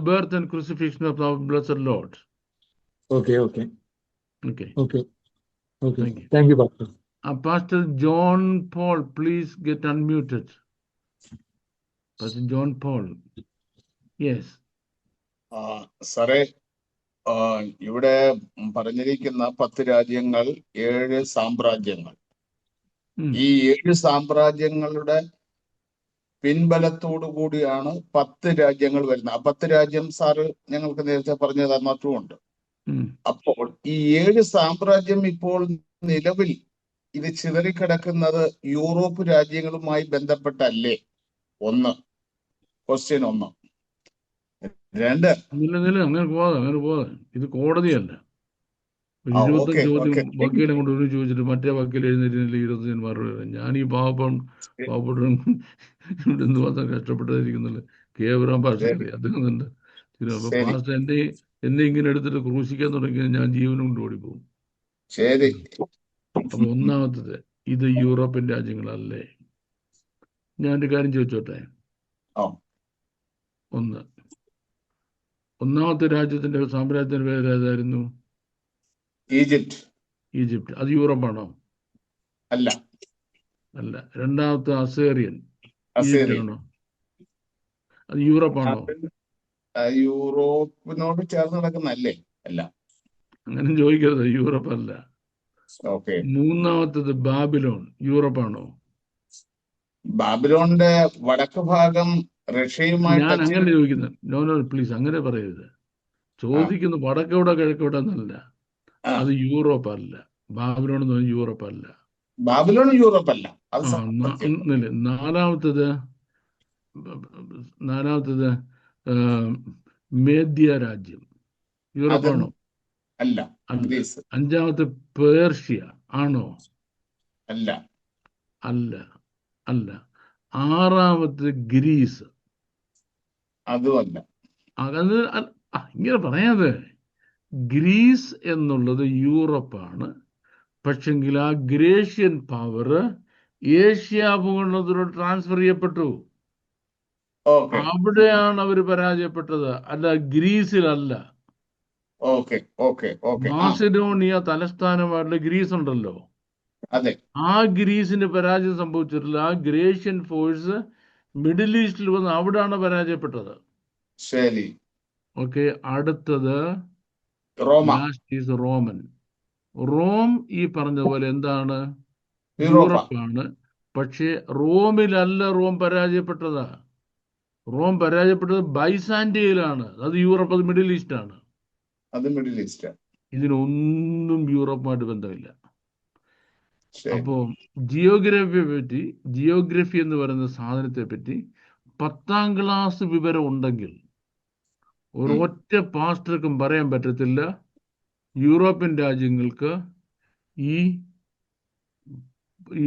A: birth and crucifixion of our blessed Lord.
D: Okay. Thank you, Pastor.
A: Pastor John Paul, please get unmuted. Pastor John Paul. Yes.
E: സാറേ, ഇവിടെ പറഞ്ഞിരിക്കുന്ന 10 രാജ്യങ്ങൾ, 7 സാമ്രാജ്യങ്ങൾ. ഈ 7 സാമ്രാജ്യങ്ങളുടെ പിൻബലത്തോടു കൂടിയാണ് 10 രാജ്യങ്ങൾ വരുന്നത്. ആ 10 രാജ്യം സാറ് ഞങ്ങൾക്ക് നേരത്തെ പറഞ്ഞു തന്നിട്ടുമുണ്ട്. അപ്പോൾ ഈ 7 സാമ്രാജ്യം ഇപ്പോൾ നിലവിൽ ഇത് ചിതറിക്കിടക്കുന്നത് യൂറോപ്പ് രാജ്യങ്ങളുമായി ബന്ധപ്പെട്ടല്ലേ? ക്വസ്റ്റ്യൻ 1. 2,
A: അങ്ങനെ പോകാതെ ഇത് കോടതിയല്ല. 25 ചോദ്യം വക്കീലെ കൊണ്ട് ഒരു ചോദിച്ചിട്ട് മറ്റേ വക്കീൽ എഴുന്നേറ്റില്ല 25 മറുപടി. ഞാൻ ഈ പാവപ്പെട്ടവൻ ഇവിടെ എന്ത് മാത്രം കഷ്ടപ്പെട്ടായിരിക്കുന്നില്ല. കേവലം ഭാഷ അദ്ദേഹം തന്നെ. അപ്പൊ പാസ്റ്റർ എന്നെ ഇങ്ങനെ എടുത്തിട്ട് ക്രൂശിക്കാൻ തുടങ്ങിയാൽ ഞാൻ ജീവനും കൊണ്ട് ഓടിപ്പോകും. അപ്പൊ ഒന്നാമത്തത്, ഇത് യൂറോപ്യൻ രാജ്യങ്ങളല്ലേ? ഞാനൊരു കാര്യം ചോദിച്ചോട്ടെ. ഒന്നാമത്തെ രാജ്യത്തിന്റെ സാമ്രാജ്യത്തിന്റെ പേര് ഏതായിരുന്നു? ഈജിപ്റ്റ്. അത് യൂറോപ്പാണോ?
E: അല്ല.
A: രണ്ടാമത്തെ അസേറിയൻ ഈജിപ്റ്റാണോ? അത് യൂറോപ്പാണോ?
E: യൂറോപ്പിനോട് ചേർന്ന് നടക്കുന്നല്ലേ? അല്ല.
A: അങ്ങനെ ചോദിക്കരുത്, യൂറോപ്പ് അല്ല. മൂന്നാമത്തത് ബാബിലോൺ, യൂറോപ്പാണോ?
E: ബാബിലോണിന്റെ വടക്ക് ഭാഗം റഷ്യയുമായി
A: ഞാൻ അങ്ങനെ ചോദിക്കുന്നത്. നോ പ്ലീസ്, അങ്ങനെ പറയരുത്. ചോദിക്കുന്നു വടക്കോടെ കിഴക്കോടെ എന്നല്ല. അത് യൂറോപ്പ് അല്ല. ബാബിലോൺ എന്ന് പറഞ്ഞാൽ യൂറോപ്പ് അല്ല.
E: ബാബിലോൺ യൂറോപ്പ് അല്ല.
A: നാലാമത്തത് മേദ്യ രാജ്യം, യൂറോപ്പാണോ?
E: അല്ല.
A: അഞ്ചാമത്തെ പേർഷ്യ ആണോ? അല്ല. ആറാമത്തെ ഗ്രീസ്,
E: അതുമല്ല.
A: ഇങ്ങനെ പറയാതെ. ഗ്രീസ് എന്നുള്ളത് യൂറോപ്പാണ്. പക്ഷെങ്കിൽ ആ ഗ്രേഷ്യൻ പവർ ഏഷ്യ ഭൂഖണ്ഡത്തിലോട്ട് ട്രാൻസ്ഫർ ചെയ്യപ്പെട്ടു.
E: ഓക്കെ
A: അവിടെയാണ് അവർ പരാജയപ്പെട്ടത്, അല്ല ഗ്രീസിലല്ല.
E: ഓക്കെ ഓക്കെ ഓക്കെ ആ
A: മാസിഡോണിയ തലസ്ഥാനമായിട്ടുള്ള ഗ്രീസ് ഉണ്ടല്ലോ,
E: അതെ
A: ആ ഗ്രീസിന് പരാജയം സംഭവിച്ചിട്ടില്ല. ആ ഗ്രേഷ്യൻ ഫോഴ്സ് മിഡിൽ ഈസ്റ്റിൽ വന്ന് അവിടെയാണ് പരാജയപ്പെട്ടത്.
E: ശരി.
A: ഓക്കെ, അടുത്തത്
E: റോമ,
A: ലാസ്റ്റ് ഈസ് റോമൻ. റോം ഈ പറഞ്ഞതുപോലെ എന്താണ്,
E: യൂറോപ്പ.
A: യൂറപ്പാണ്. പക്ഷേ റോമിലല്ല റോം പരാജയപ്പെട്ടത്. റോം പരാജയപ്പെട്ടത് ബൈസാൻഡിയയിലാണ്. അത് യൂറപ്പ്, അത് മിഡിൽ ഈസ്റ്റ് ആണ്.
E: അത് മിഡിൽ ഈസ്റ്റ്.
A: ഇതിനൊന്നും യൂറോപ്പുമായിട്ട് ബന്ധമില്ല.
E: ശരി.
A: അപ്പോൾ ജിയോഗ്രഫി എന്ന് പറയുന്ന സാധനത്തെ പറ്റി 10ാം ക്ലാസ് വിവരം ഉണ്ടെങ്കിൽ ഒരൊറ്റ പാസ്റ്റർക്കും പറയാൻ പറ്റത്തില്ല യൂറോപ്യൻ രാജ്യങ്ങൾക്ക് ഈ ഈ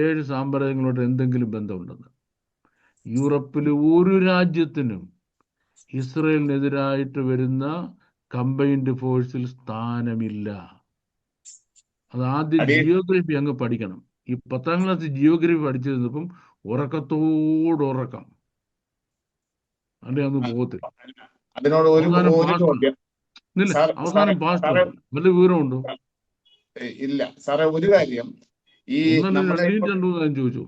A: ഏഴ് സാമ്രാജ്യങ്ങളോട് എന്തെങ്കിലും ബന്ധമുണ്ടെന്ന്. യൂറപ്പിൽ ഒരു രാജ്യത്തിനും ഇസ്രയേലിനെതിരായിട്ട് വരുന്ന കമ്പൈൻഡ് ഫോഴ്സിൽ സ്ഥാനമില്ല. അത് ആദ്യം ജിയോഗ്രഫി അങ്ങ് പഠിക്കണം. ഈ 10ാം ക്ലാസ് ജിയോഗ്രഫി പഠിച്ചിരുന്നപ്പം ഉറക്കം അല്ലെ അന്ന് പോകത്തില്ല.
E: അതിനോട് ഒരു ചോദ്യം.
A: അവസാനം പാസ്റ്റർ വല്ല വിവരമുണ്ടോ?
E: ഇല്ല സാറേ, ഒരു കാര്യം. ഈ നമ്മുടെ
A: ചോദിച്ചു,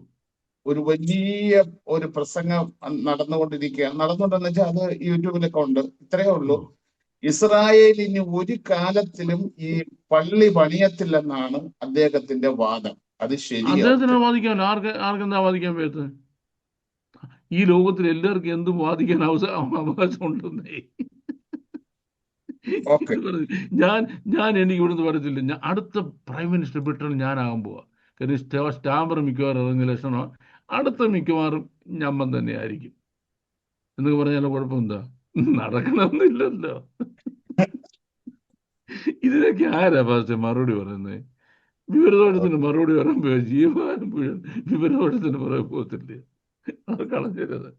E: ഒരു വലിയ ഒരു പ്രസംഗം നടന്നുകൊണ്ടിരിക്കുകയെന്ന് വെച്ചാൽ അത് യൂട്യൂബിലൊക്കെ ഉണ്ട്. ഇത്രയേ ഉള്ളൂ. ഇസ്രായേൽ ഇനി ഒരു കാലത്തിലും ഈ പള്ളി പണിയത്തില്ലെന്നാണ് അദ്ദേഹത്തിന്റെ വാദം. അത് ശരിയാണ്.
A: അദ്ദേഹത്തിന് വാദിക്കാൻ ആർക്കെന്താ വാദിക്കാൻ പറ്റത്ത്? ഈ ലോകത്തിൽ എല്ലാവർക്കും എന്തും വാദിക്കാൻ അവകാശം ഉണ്ടെന്നേ. ഞാൻ എനിക്ക് ഇവിടുന്ന് പറയത്തില്ല. ഞാൻ അടുത്ത പ്രൈം മിനിസ്റ്റർ ബ്രിട്ടൻ ഞാനാകാൻ പോവാ. കാര്യം സ്റ്റാമർ മിക്കവാറും ഇറങ്ങിയ ലക്ഷണം അടുത്ത മിക്കവാറും ഞമ്മൻ തന്നെ ആയിരിക്കും എന്നൊക്കെ പറഞ്ഞാൽ കുഴപ്പമെന്താ? നടക്കണമെന്നില്ലല്ലോ. ഇതിനൊക്കെ ആരാ പാസ്റ്റർ മറുപടി പറയുന്നത്? വിവരദോഷത്തിന് മറുപടി പറയുമ്പോ ജീവനും വിവരദോഷത്തിന് പറയാൻ പോകത്തില്ലേ? അത് കളഞ്ഞത്.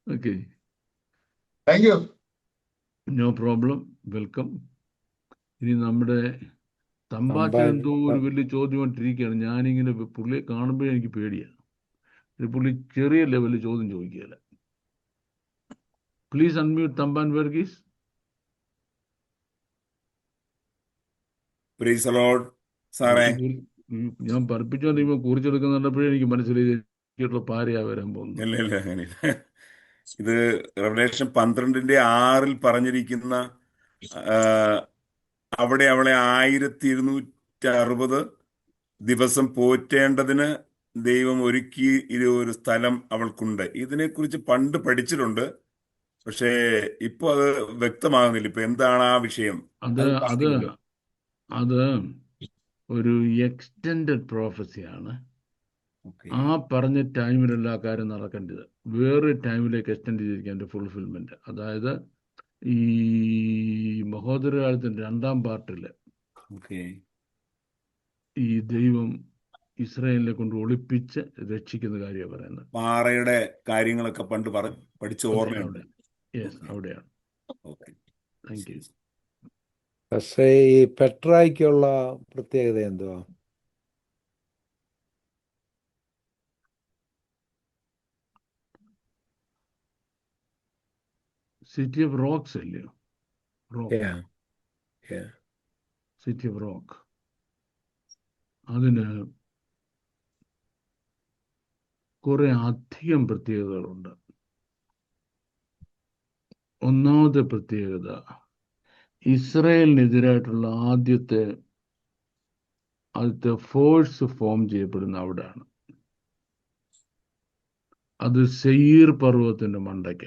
A: Okay,
E: thank you.
A: No problem, welcome. ഇനി നമ്മുടെ തമ്പാച്ചൻ എന്തോ ഒരു വലിയ ചോദ്യമായിട്ടിരിക്കുകയാണ്. ഞാനിങ്ങനെ പുള്ളിയെ കാണുമ്പോഴേ എനിക്ക് പേടിയാണ്. പുള്ളി ചെറിയ ലെവലിൽ ചോദ്യം ചോദിക്കുകയല്ല. Please unmute Thamban Varghese. ഞാൻ പഠിപ്പിച്ചോണ്ടിരിക്കുമ്പോ കുറിച്ചെടുക്കുന്നുണ്ടപ്പോഴേ എനിക്ക് മനസ്സിലായിട്ടുള്ള പാരയാ വരാൻ പോകുന്നു.
F: ഇല്ല, അങ്ങനെയില്ല. ഇത് റെവലേഷൻ 12:6 പറഞ്ഞിരിക്കുന്ന അവിടെ അവളെ 1260 ദിവസം പോറ്റേണ്ടതിന് ദൈവം ഒരുക്കി ഒരു സ്ഥലം അവൾക്കുണ്ട്. ഇതിനെക്കുറിച്ച് പണ്ട് പഠിച്ചിട്ടുണ്ട്, പക്ഷേ ഇപ്പൊ അത് വ്യക്തമാകുന്നില്ല. ഇപ്പൊ എന്താണ് ആ വിഷയം?
A: അത് ഒരു എക്സ്റ്റെൻഡഡ് പ്രോഫസിയാണ്. ആ പറഞ്ഞ ടൈമിലുള്ള ആ കാര്യം നടക്കേണ്ടത് വേറൊരു ടൈമിലേക്ക് എക്സ്റ്റെൻഡ് ചെയ്തിരിക്കാൻ ഫുൾഫിൽമെന്റ്. അതായത് ഈ മഹോദരകാലത്തിന്റെ 2ാം പാർട്ടില് ഈ ദൈവം ഇസ്രായേലിനെ കൊണ്ട് ഒളിപ്പിച്ച് രക്ഷിക്കുന്ന കാര്യമാണ് പറയുന്നത്.
F: പാറയുടെ കാര്യങ്ങളൊക്കെ പണ്ട് പഠിച്ച ഓർമ്മയുണ്ട്.
A: അവിടെയാണ്. Thank you.
B: പക്ഷേ ഈ പെട്രായ്ക്കുള്ള പ്രത്യേകത എന്തുവാ?
A: സിറ്റി ഓഫ് റോക്സ് അല്ലയോ? City of rock. അതിന് കുറെ അധികം പ്രത്യേകതകളുണ്ട്. ഒന്നാമത്തെ പ്രത്യേകത, ഇസ്രായേലിനെതിരായിട്ടുള്ള ആദ്യത്തെ ഫോഴ്സ് ഫോം ചെയ്യപ്പെടുന്ന അവിടെയാണ്. അത് സെയീർ പർവ്വതത്തിന്റെ മണ്ടയ്ക്ക.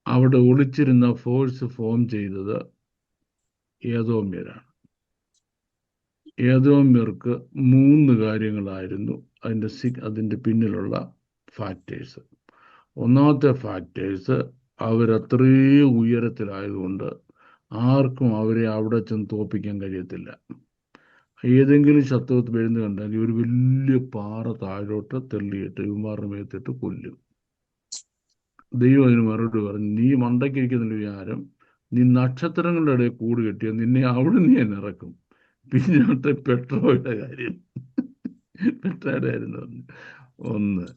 A: അവിടെ ഒളിച്ചിരുന്ന ഫോഴ്സ് ഫോം ചെയ്തത് ഏദോമ്യരാണ്. ഏദോമ്യർക്ക് 3 കാര്യങ്ങളായിരുന്നു അതിൻ്റെ പിന്നിലുള്ള ഫാക്ടേഴ്സ്. ഒന്നാമത്തെ ഫാക്ടേഴ്സ്, അവരത്രയും ഉയരത്തിലായതുകൊണ്ട് ആർക്കും അവരെ അവിടെ ചെന്ന് തോൽപ്പിക്കാൻ കഴിയത്തില്ല. ഏതെങ്കിലും ശത്രുത്വം വരുന്ന കണ്ടാൽ ഒരു വലിയ പാറ താഴോട്ട് തെള്ളിയിട്ട് ഇവന്മാരുടെ മേത്തിട്ട് കൊല്ലും. ദൈവം അതിന് മറുപടി പറഞ്ഞു, നീ മണ്ടയ്ക്കിരിക്കുന്ന വിചാരം, നീ നക്ഷത്രങ്ങളുടെ ഇടയിൽ കൂട് കെട്ടിയാൽ നിന്നെ അവിടെ നീ ഇറക്കും. പിന്നോട്ട് പെട്രോയുടെ കാര്യം. പെട്രോയുടെ കാര്യം എന്ന് പറഞ്ഞു. ഒന്ന്.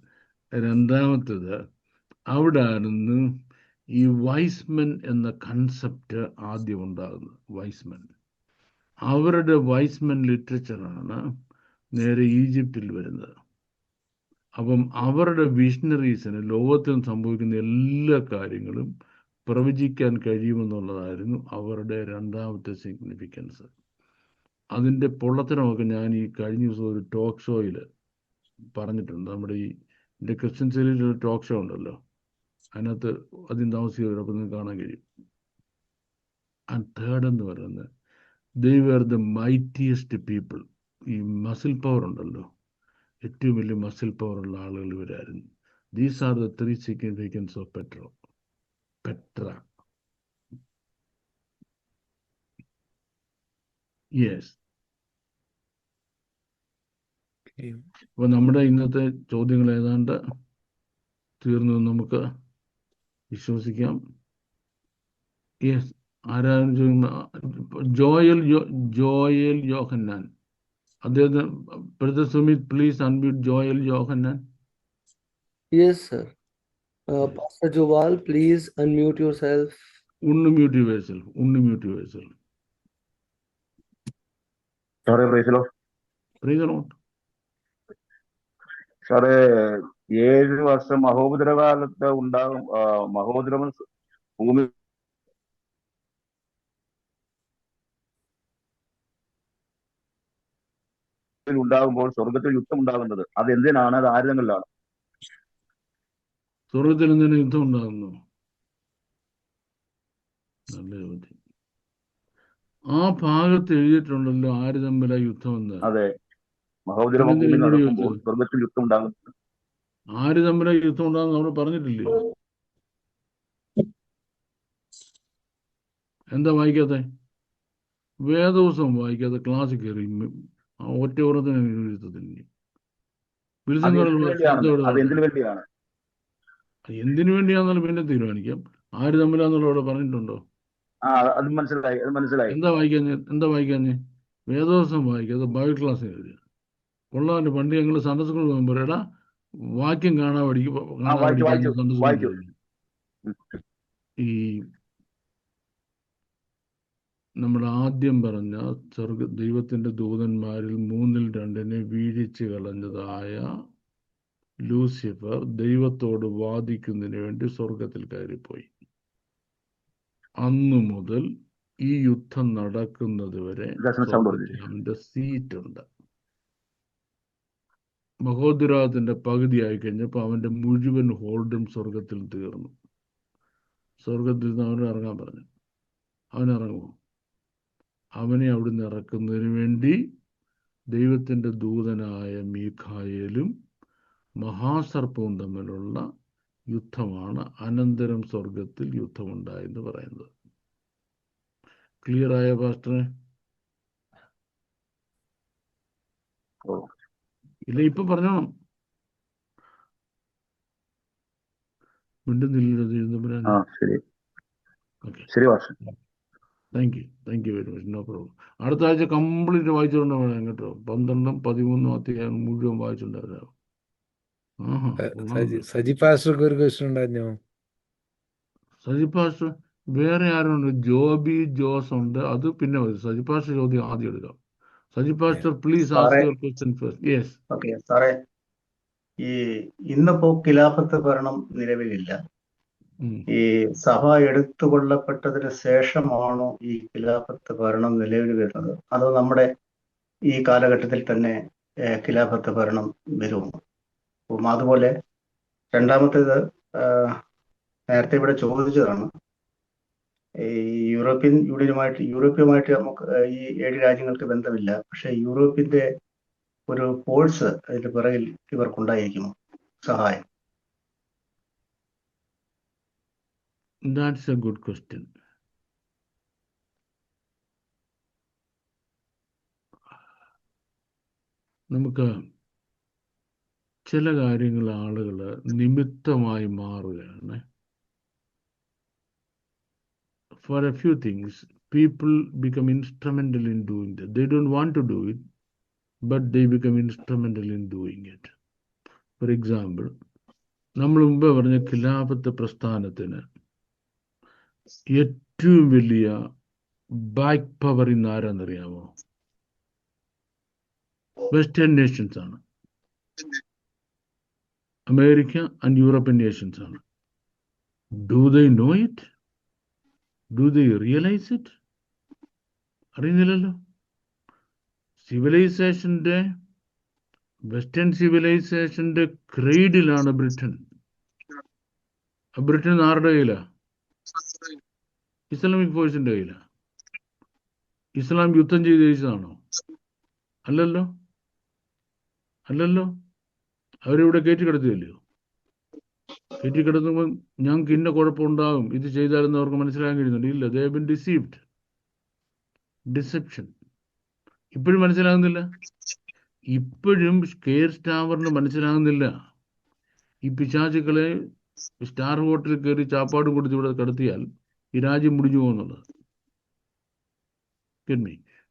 A: രണ്ടാമത്തേത്, അവിടെ ആയിരുന്നു ഈ വൈസ്മെൻ എന്ന കൺസെപ്റ്റ് ആദ്യം ഉണ്ടാകുന്നത്. വൈസ്മെൻ, അവരുടെ വൈസ്മെൻ ലിറ്ററേച്ചറാണ് നേരെ ഈജിപ്തിൽ വരുന്നത്. അപ്പം അവരുടെ വിഷണറീസിന് ലോകത്തിൽ സംഭവിക്കുന്ന എല്ലാ കാര്യങ്ങളും പ്രവചിക്കാൻ കഴിയുമെന്നുള്ളതായിരുന്നു അവരുടെ രണ്ടാമത്തെ സിഗ്നിഫിക്കൻസ്. അതിൻ്റെ പൊള്ളത്തരമൊക്കെ ഞാൻ ഈ കഴിഞ്ഞ ദിവസം ഒരു ടോക്ക് ഷോയിൽ പറഞ്ഞിട്ടുണ്ട്. നമ്മുടെ ഈ ക്രിസ്ത്യൻ സീരീസിൽ ടോക്ക് ഷോ ഉണ്ടല്ലോ, അതിനകത്ത് അതിന് താമസിക്കുന്നവരപ്പോൾ നിങ്ങൾക്ക് കാണാൻ കഴിയും. ആൻഡ് തേർഡ് എന്ന് പറയുന്നത്, they were the mightiest people. ഈ മസിൽ പവർ ഉണ്ടല്ലോ, ഏറ്റവും വലിയ മസിൽ പവർ ഉള്ള ആളുകൾ ഇവരായിരുന്നു. These are the 3 significance of Petra. Yes. അപ്പോൾ നമ്മുടെ ഇന്നത്തെ ചോദ്യങ്ങൾ ഏതാണ്ട് തീർന്നു എന്ന് നമുക്ക് വിശ്വസിക്കാം. യെസ്, ആരാണ് ജോയൽ യോഹന്നാൻ. അദ്ദേഹത്തിന് brother Sumit, please unmute Joel Yohannan.
G: Yes, sir. Pastor Joval, please unmute yourself.
A: Unmute yourself. Unmute yourself.
H: സാറേ പ്രൈസലോ.
A: Praise the Lord.
H: സാറേ 7 വർഷം മഹോപദ്രവകാലത്ത് ഉണ്ടാകും. മഹോപദ്രവം ഭൂമി ഉണ്ടാകുമ്പോൾ സ്വർഗത്തിൽ യുദ്ധം ഉണ്ടാകുന്നത് അത് എന്തിനാണ്? അത് ആര് തമ്മിലാണ്?
A: സ്വർഗത്തിൽ എന്തിനാ യുദ്ധം ഉണ്ടാകുന്നു? നല്ല ചോദ്യം. ആ ഭാഗത്ത് എഴുതിയിട്ടുണ്ടല്ലോ ആര് തമ്മിലാ യുദ്ധം എന്ന്.
H: അതെ, മഹോപദ്രവം ഭൂമി നടക്കുമ്പോൾ സ്വർഗത്തിൽ യുദ്ധം ഉണ്ടാകുന്നത്.
A: ആര് തമ്മിലാ യുദ്ധം ഉണ്ടാകുന്ന നമ്മൾ പറഞ്ഞിട്ടില്ലേ? എന്താ വായിക്കാത്തെ? വേദവസം വായിക്കാതെ ക്ലാസ്സിൽ കയറി ഒറ്റ ഓരത്തിന് യുദ്ധത്തിന് എന്തിനു വേണ്ടിയാണെന്നാലും പിന്നെ തീരുമാനിക്കാം. ആര് തമ്മിലാന്നുള്ളവിടെ പറഞ്ഞിട്ടുണ്ടോ?
H: അത് മനസ്സിലായി.
A: എന്താ വായിക്കാഞ്ഞ്? വേദവസം വായിക്കാതെ ബൈബിൾ ക്ലാസ് എഴുതുക. കൊള്ളാൻ്റെ പണ്ട് ഞങ്ങൾ സൺഡേ സ്കൂളിൽ പോകുമ്പോൾ എടാ വാക്യം കാണാൻ പഠിക്കും. ഈ നമ്മൾ ആദ്യം പറഞ്ഞ ദൈവത്തിൻ്റെ ദൂതന്മാരിൽ 2 വീഴിച്ച് കളഞ്ഞതായ ലൂസിഫർ ദൈവത്തോട് വാദിക്കുന്നതിന് വേണ്ടി സ്വർഗത്തിൽ കയറിപ്പോയി. അന്നു മുതൽ ഈ യുദ്ധം നടക്കുന്നത് വരെ അവന്റെ സീറ്റ് ഉണ്ട്. മഹോദരാത്തിന്റെ പകുതി ആയി കഴിഞ്ഞപ്പോൾ അവന്റെ മുഴുവൻ ഹോൾഡും സ്വർഗത്തിൽ തീർന്നു. സ്വർഗത്തിൽ നിന്ന് അവനെ ഇറങ്ങാൻ പറഞ്ഞു. അവനിറങ്ങുമോ? അവനെ അവിടുന്ന് ഇറക്കുന്നതിന് വേണ്ടി ദൈവത്തിൻ്റെ ദൂതനായ മീഖായേലും മഹാസർപ്പവും തമ്മിലുള്ള യുദ്ധമാണ് അനന്തരം സ്വർഗത്തിൽ യുദ്ധമുണ്ടായെന്ന് പറയുന്നത്. ക്ലിയർ ആയ പാസ്റ്ററെ? ഇല്ല, ഇപ്പൊ പറഞ്ഞോണം. മിണ്ടുന്നില്ല. Thank you very much. No problem. അടുത്ത ആഴ്ച കംപ്ലീറ്റ് വായിച്ചുകൊണ്ട് വേണം കേട്ടോ. 12, 13 അധ്യായം മുഴുവൻ വായിച്ചിട്ടുണ്ടാവും.
B: സജി പാസ്റ്റർക്ക് ഒരു ക്വസ്റ്റ്യൻ ഉണ്ടായിരുന്നോ?
A: സജി പാസ്റ്റർ വേറെ ആരുണ്ട്? ജോബി ജോസ് ഉണ്ട്. അത് പിന്നെ സജി പാസ്റ്റർ ചോദ്യം ആദ്യം എടുക്കാം. Saji pastor please ask your question first. Yes.
I: Okay സാറേ, ഈ ഇന്നിപ്പോ ഖിലാഫത്ത് ഭരണം നിലവിലില്ല. ഈ സഭ എടുത്തുകൊള്ളപ്പെട്ടതിന് ശേഷമാണോ ഈ ഖിലാഫത്ത് ഭരണം നിലവിൽ വരുന്നത്, അതോ നമ്മുടെ ഈ കാലഘട്ടത്തിൽ തന്നെ ഖിലാഫത്ത് ഭരണം വരുമോ? അപ്പം അതുപോലെ രണ്ടാമത്തേത്, നേരത്തെ ഇവിടെ ചോദിച്ചതാണ്, ഈ യൂറോപ്യമായിട്ട് നമുക്ക് ഈ 7 രാജ്യങ്ങൾക്ക് ബന്ധമില്ല. പക്ഷെ യൂറോപ്പിന്റെ ഒരു ഫോഴ്സ് അതിന്റെ പിറകിൽ ഇവർക്കുണ്ടായിരിക്കുമോ സഹായം?
A: That's a good question. നമുക്ക് ചില കാര്യങ്ങൾ ആളുകൾ നിമിത്തമായി മാറുകയാണ്. for a few things, people become instrumental in doing that. They don't want to do it, but they become instrumental in doing it. For example, നമ്മൾ മുമ്പ് പറഞ്ഞ ഖിലാഫത്ത് പ്രസ്ഥാനത്തിന് ഏറ്റവും വലിയ ബാക്ക് പവർ ഇന്ന് ആരാന്നറിയാമോ? വെസ്റ്റേൺ നേഷൻസ് ആണ്. അമേരിക്ക ആൻഡ് യൂറോപ്യൻ നേഷൻസ് ആണ്. Do they know it? Do they realise it? അറിയുന്നില്ലല്ലോ. സിവിലൈസേഷന്റെ വെസ്റ്റേൺ സിവിലൈസേഷന്റെ ക്രെയ്ഡിലാണ് ബ്രിട്ടൻ. ബ്രിട്ടൻ ആരുടെ കയ്യിലാ? ഇസ്ലാമിക് ഫോഴ്സിന്റെ കയ്യിലാ. ഇസ്ലാം യുദ്ധം ചെയ്ത് ജയിച്ചതാണോ? അല്ലല്ലോ, അല്ലല്ലോ. അവരിവിടെ കയറ്റിക്കിടത്തില്ലയോ? കയറ്റിക്കിടത്തുമ്പോൾ ഞങ്ങൾക്ക് ഇന്ന കുഴപ്പമുണ്ടാകും, ഇത് ചെയ്താലെന്ന് അവർക്ക് മനസ്സിലാക്കാൻ കഴിയുന്നുണ്ട്? ഇല്ല, they have been deceived. Deception. ഇപ്പോഴും മനസ്സിലാകുന്നില്ല. ഇപ്പോഴും കെയർ സ്റ്റാവറിന് മനസ്സിലാകുന്നില്ല. ഈ പിശാചുക്കളെ സ്റ്റാർ ഹോട്ടലിൽ കയറി ചാപ്പാടും കൊടുത്ത് ഇവിടെ കിടത്തിയാൽ ഈ രാജ്യം മുടിഞ്ഞു പോകുന്നുള്ളത്.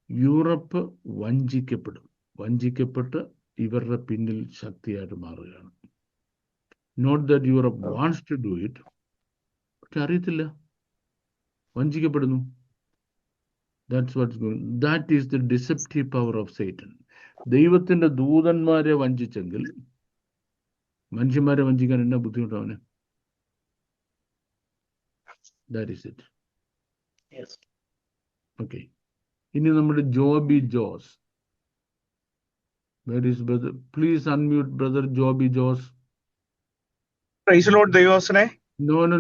A: യൂറോപ്പ് വഞ്ചിക്കപ്പെടും. വഞ്ചിക്കപ്പെട്ട് ഇവരുടെ പിന്നിൽ ശക്തിയായിട്ട് മാറുകയാണ്. Not that Europe wants to do it, പക്ഷെ അറിയത്തില്ല, വഞ്ചിക്കപ്പെടുന്നു. That's what's going. That is the deceptive power of Satan. ദൈവത്തിന്റെ ദൂതന്മാരെ വഞ്ചിച്ചെങ്കിൽ മനുഷ്യന്മാരെ വഞ്ചിക്കാൻ എന്നാ ബുദ്ധിമുട്ടവന്? That is it.
I: Yes.
A: Okay. ഇനി നമ്മുടെ Joby Jose. Where is brother? Please unmute brother Joby Joss.
J: Praise the Lord, ദൈവദാസനെ.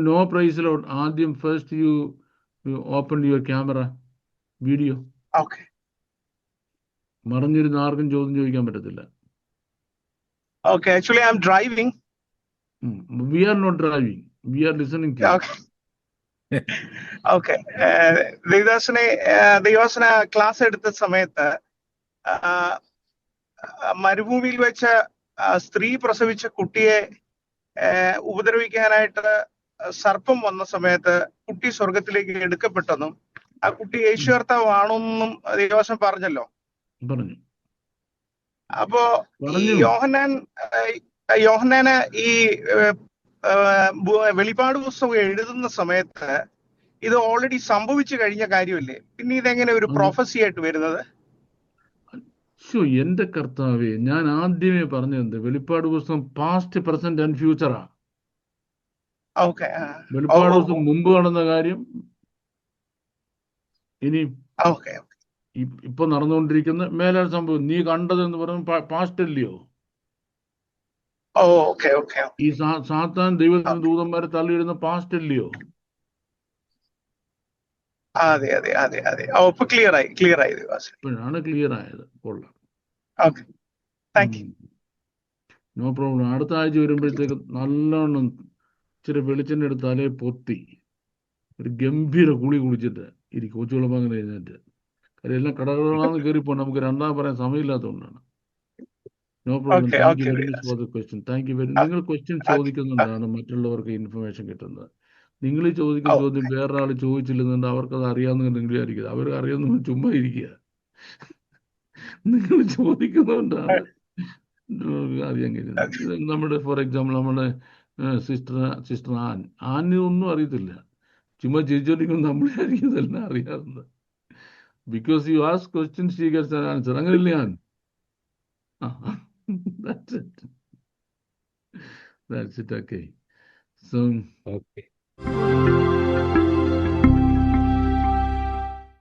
A: No praise the Lord. ആദ്യം first you open your camera. Video.
J: Okay.
A: മറഞ്ഞിരുന്ന് ആർക്കും ചോദ്യം ചോദിക്കാൻ പറ്റത്തില്ല.
J: Okay, actually I'm driving.
A: We are not driving. We are listening to you.
J: Okay. Okay. ദൈവദാസന ക്ലാസ് എടുത്ത സമയത്ത് മരുഭൂമിയിൽ വെച്ച സ്ത്രീ പ്രസവിച്ച കുട്ടിയെ ഉപദ്രവിക്കാനായിട്ട് സർപ്പം വന്ന സമയത്ത് കുട്ടി സ്വർഗത്തിലേക്ക് എടുക്കപ്പെട്ടെന്നും ആ കുട്ടി യേശു കർത്താവാണെന്നും ദൈവദാസൻ പറഞ്ഞല്ലോ.
A: പറഞ്ഞു.
J: അപ്പോ ഈ യോഹന്നാന് ഈ വെളിപ്പാട് പുസ്തകം എഴുതുന്ന സമയത്ത് ഇത് ഓൾറെഡി സംഭവിച്ചു കഴിഞ്ഞ കാര്യമല്ലേ? പിന്നെ ഇതെങ്ങനെ ഒരു പ്രൊഫസി ആയിട്ട് വരുന്നത്?
A: എന്റെ കർത്താവേ, ഞാൻ ആദ്യമേ പറഞ്ഞത് വെളിപ്പാട് പുസ്തകം പാസ്റ്റ്, പ്രസന്റ് ആൻഡ് ഫ്യൂച്ചറാ. വെളിപ്പാട് പുസ്തകം മുമ്പ് നടന്ന കാര്യം ഇനി ഇപ്പൊ നടന്നുകൊണ്ടിരിക്കുന്ന മേലാൽ സംഭവം. നീ കണ്ടതെന്ന് പറയുമ്പോൾ പാസ്റ്റ് അല്ലയോ? ഈ സാത്താൻ ദൈവത്തിന്റെ ദൂതന്മാരെ തള്ളിയിടുന്ന പാസ്റ്റ് അല്ലയോ? ഇപ്പോഴാണ് ക്ലിയർ ആയത്. കൊള്ളാം. No problem. അടുത്ത ആഴ്ച വരുമ്പോഴത്തേക്ക് നല്ലോണം ഇച്ചിരി വെളിച്ചെണ്ണ എടുത്ത് തലേ പൊത്തി ഒരു ഗംഭീര കുളി കുളിച്ചിട്ട് ഇരിക്കും. കൊച്ചുകുളപ്പം അങ്ങനെ എഴുന്നേറ്റ്. കാര്യം എല്ലാം കടകളാന്ന് കയറിപ്പോ നമുക്ക് രണ്ടാം പറയാൻ സമയമില്ലാത്തതുകൊണ്ടാണ്. No problem. Thank you very much for the question. Thank you very. നിങ്ങൾ ക്വസ്റ്റ്യൻ ചോദിക്കുന്നുണ്ടാണ് മറ്റുള്ളവർക്ക് ഇൻഫർമേഷൻ കിട്ടുന്നത്. നിങ്ങൾ ചോദിക്കുന്ന ചോദ്യം വേറൊരാൾ ചോദിച്ചില്ലെന്നുണ്ട് അവർക്കത് അറിയാവുന്ന ആയിരിക്കും. അവർ അറിയാവുന്ന ചുമ്മാ ഇരിക്കുക. നിങ്ങൾ ചോദിക്കുന്നതുകൊണ്ടാണ് അറിയാൻ കഴിയുന്നത്. നമ്മുടെ ഫോർ എക്സാമ്പിൾ നമ്മുടെ സിസ്റ്റർ ആനിതൊന്നും അറിയത്തില്ല. ചുമ്മാ ചിരിച്ചോണ്ടിരിക്കുമ്പോൾ നമ്മളെ ആയിരിക്കും ഇതെല്ലാം അറിയാവുന്നത്. Because you ask question she gets an answer. അങ്ങനെയില്ല ഞാൻ. That's it. Okay. So.
B: Okay.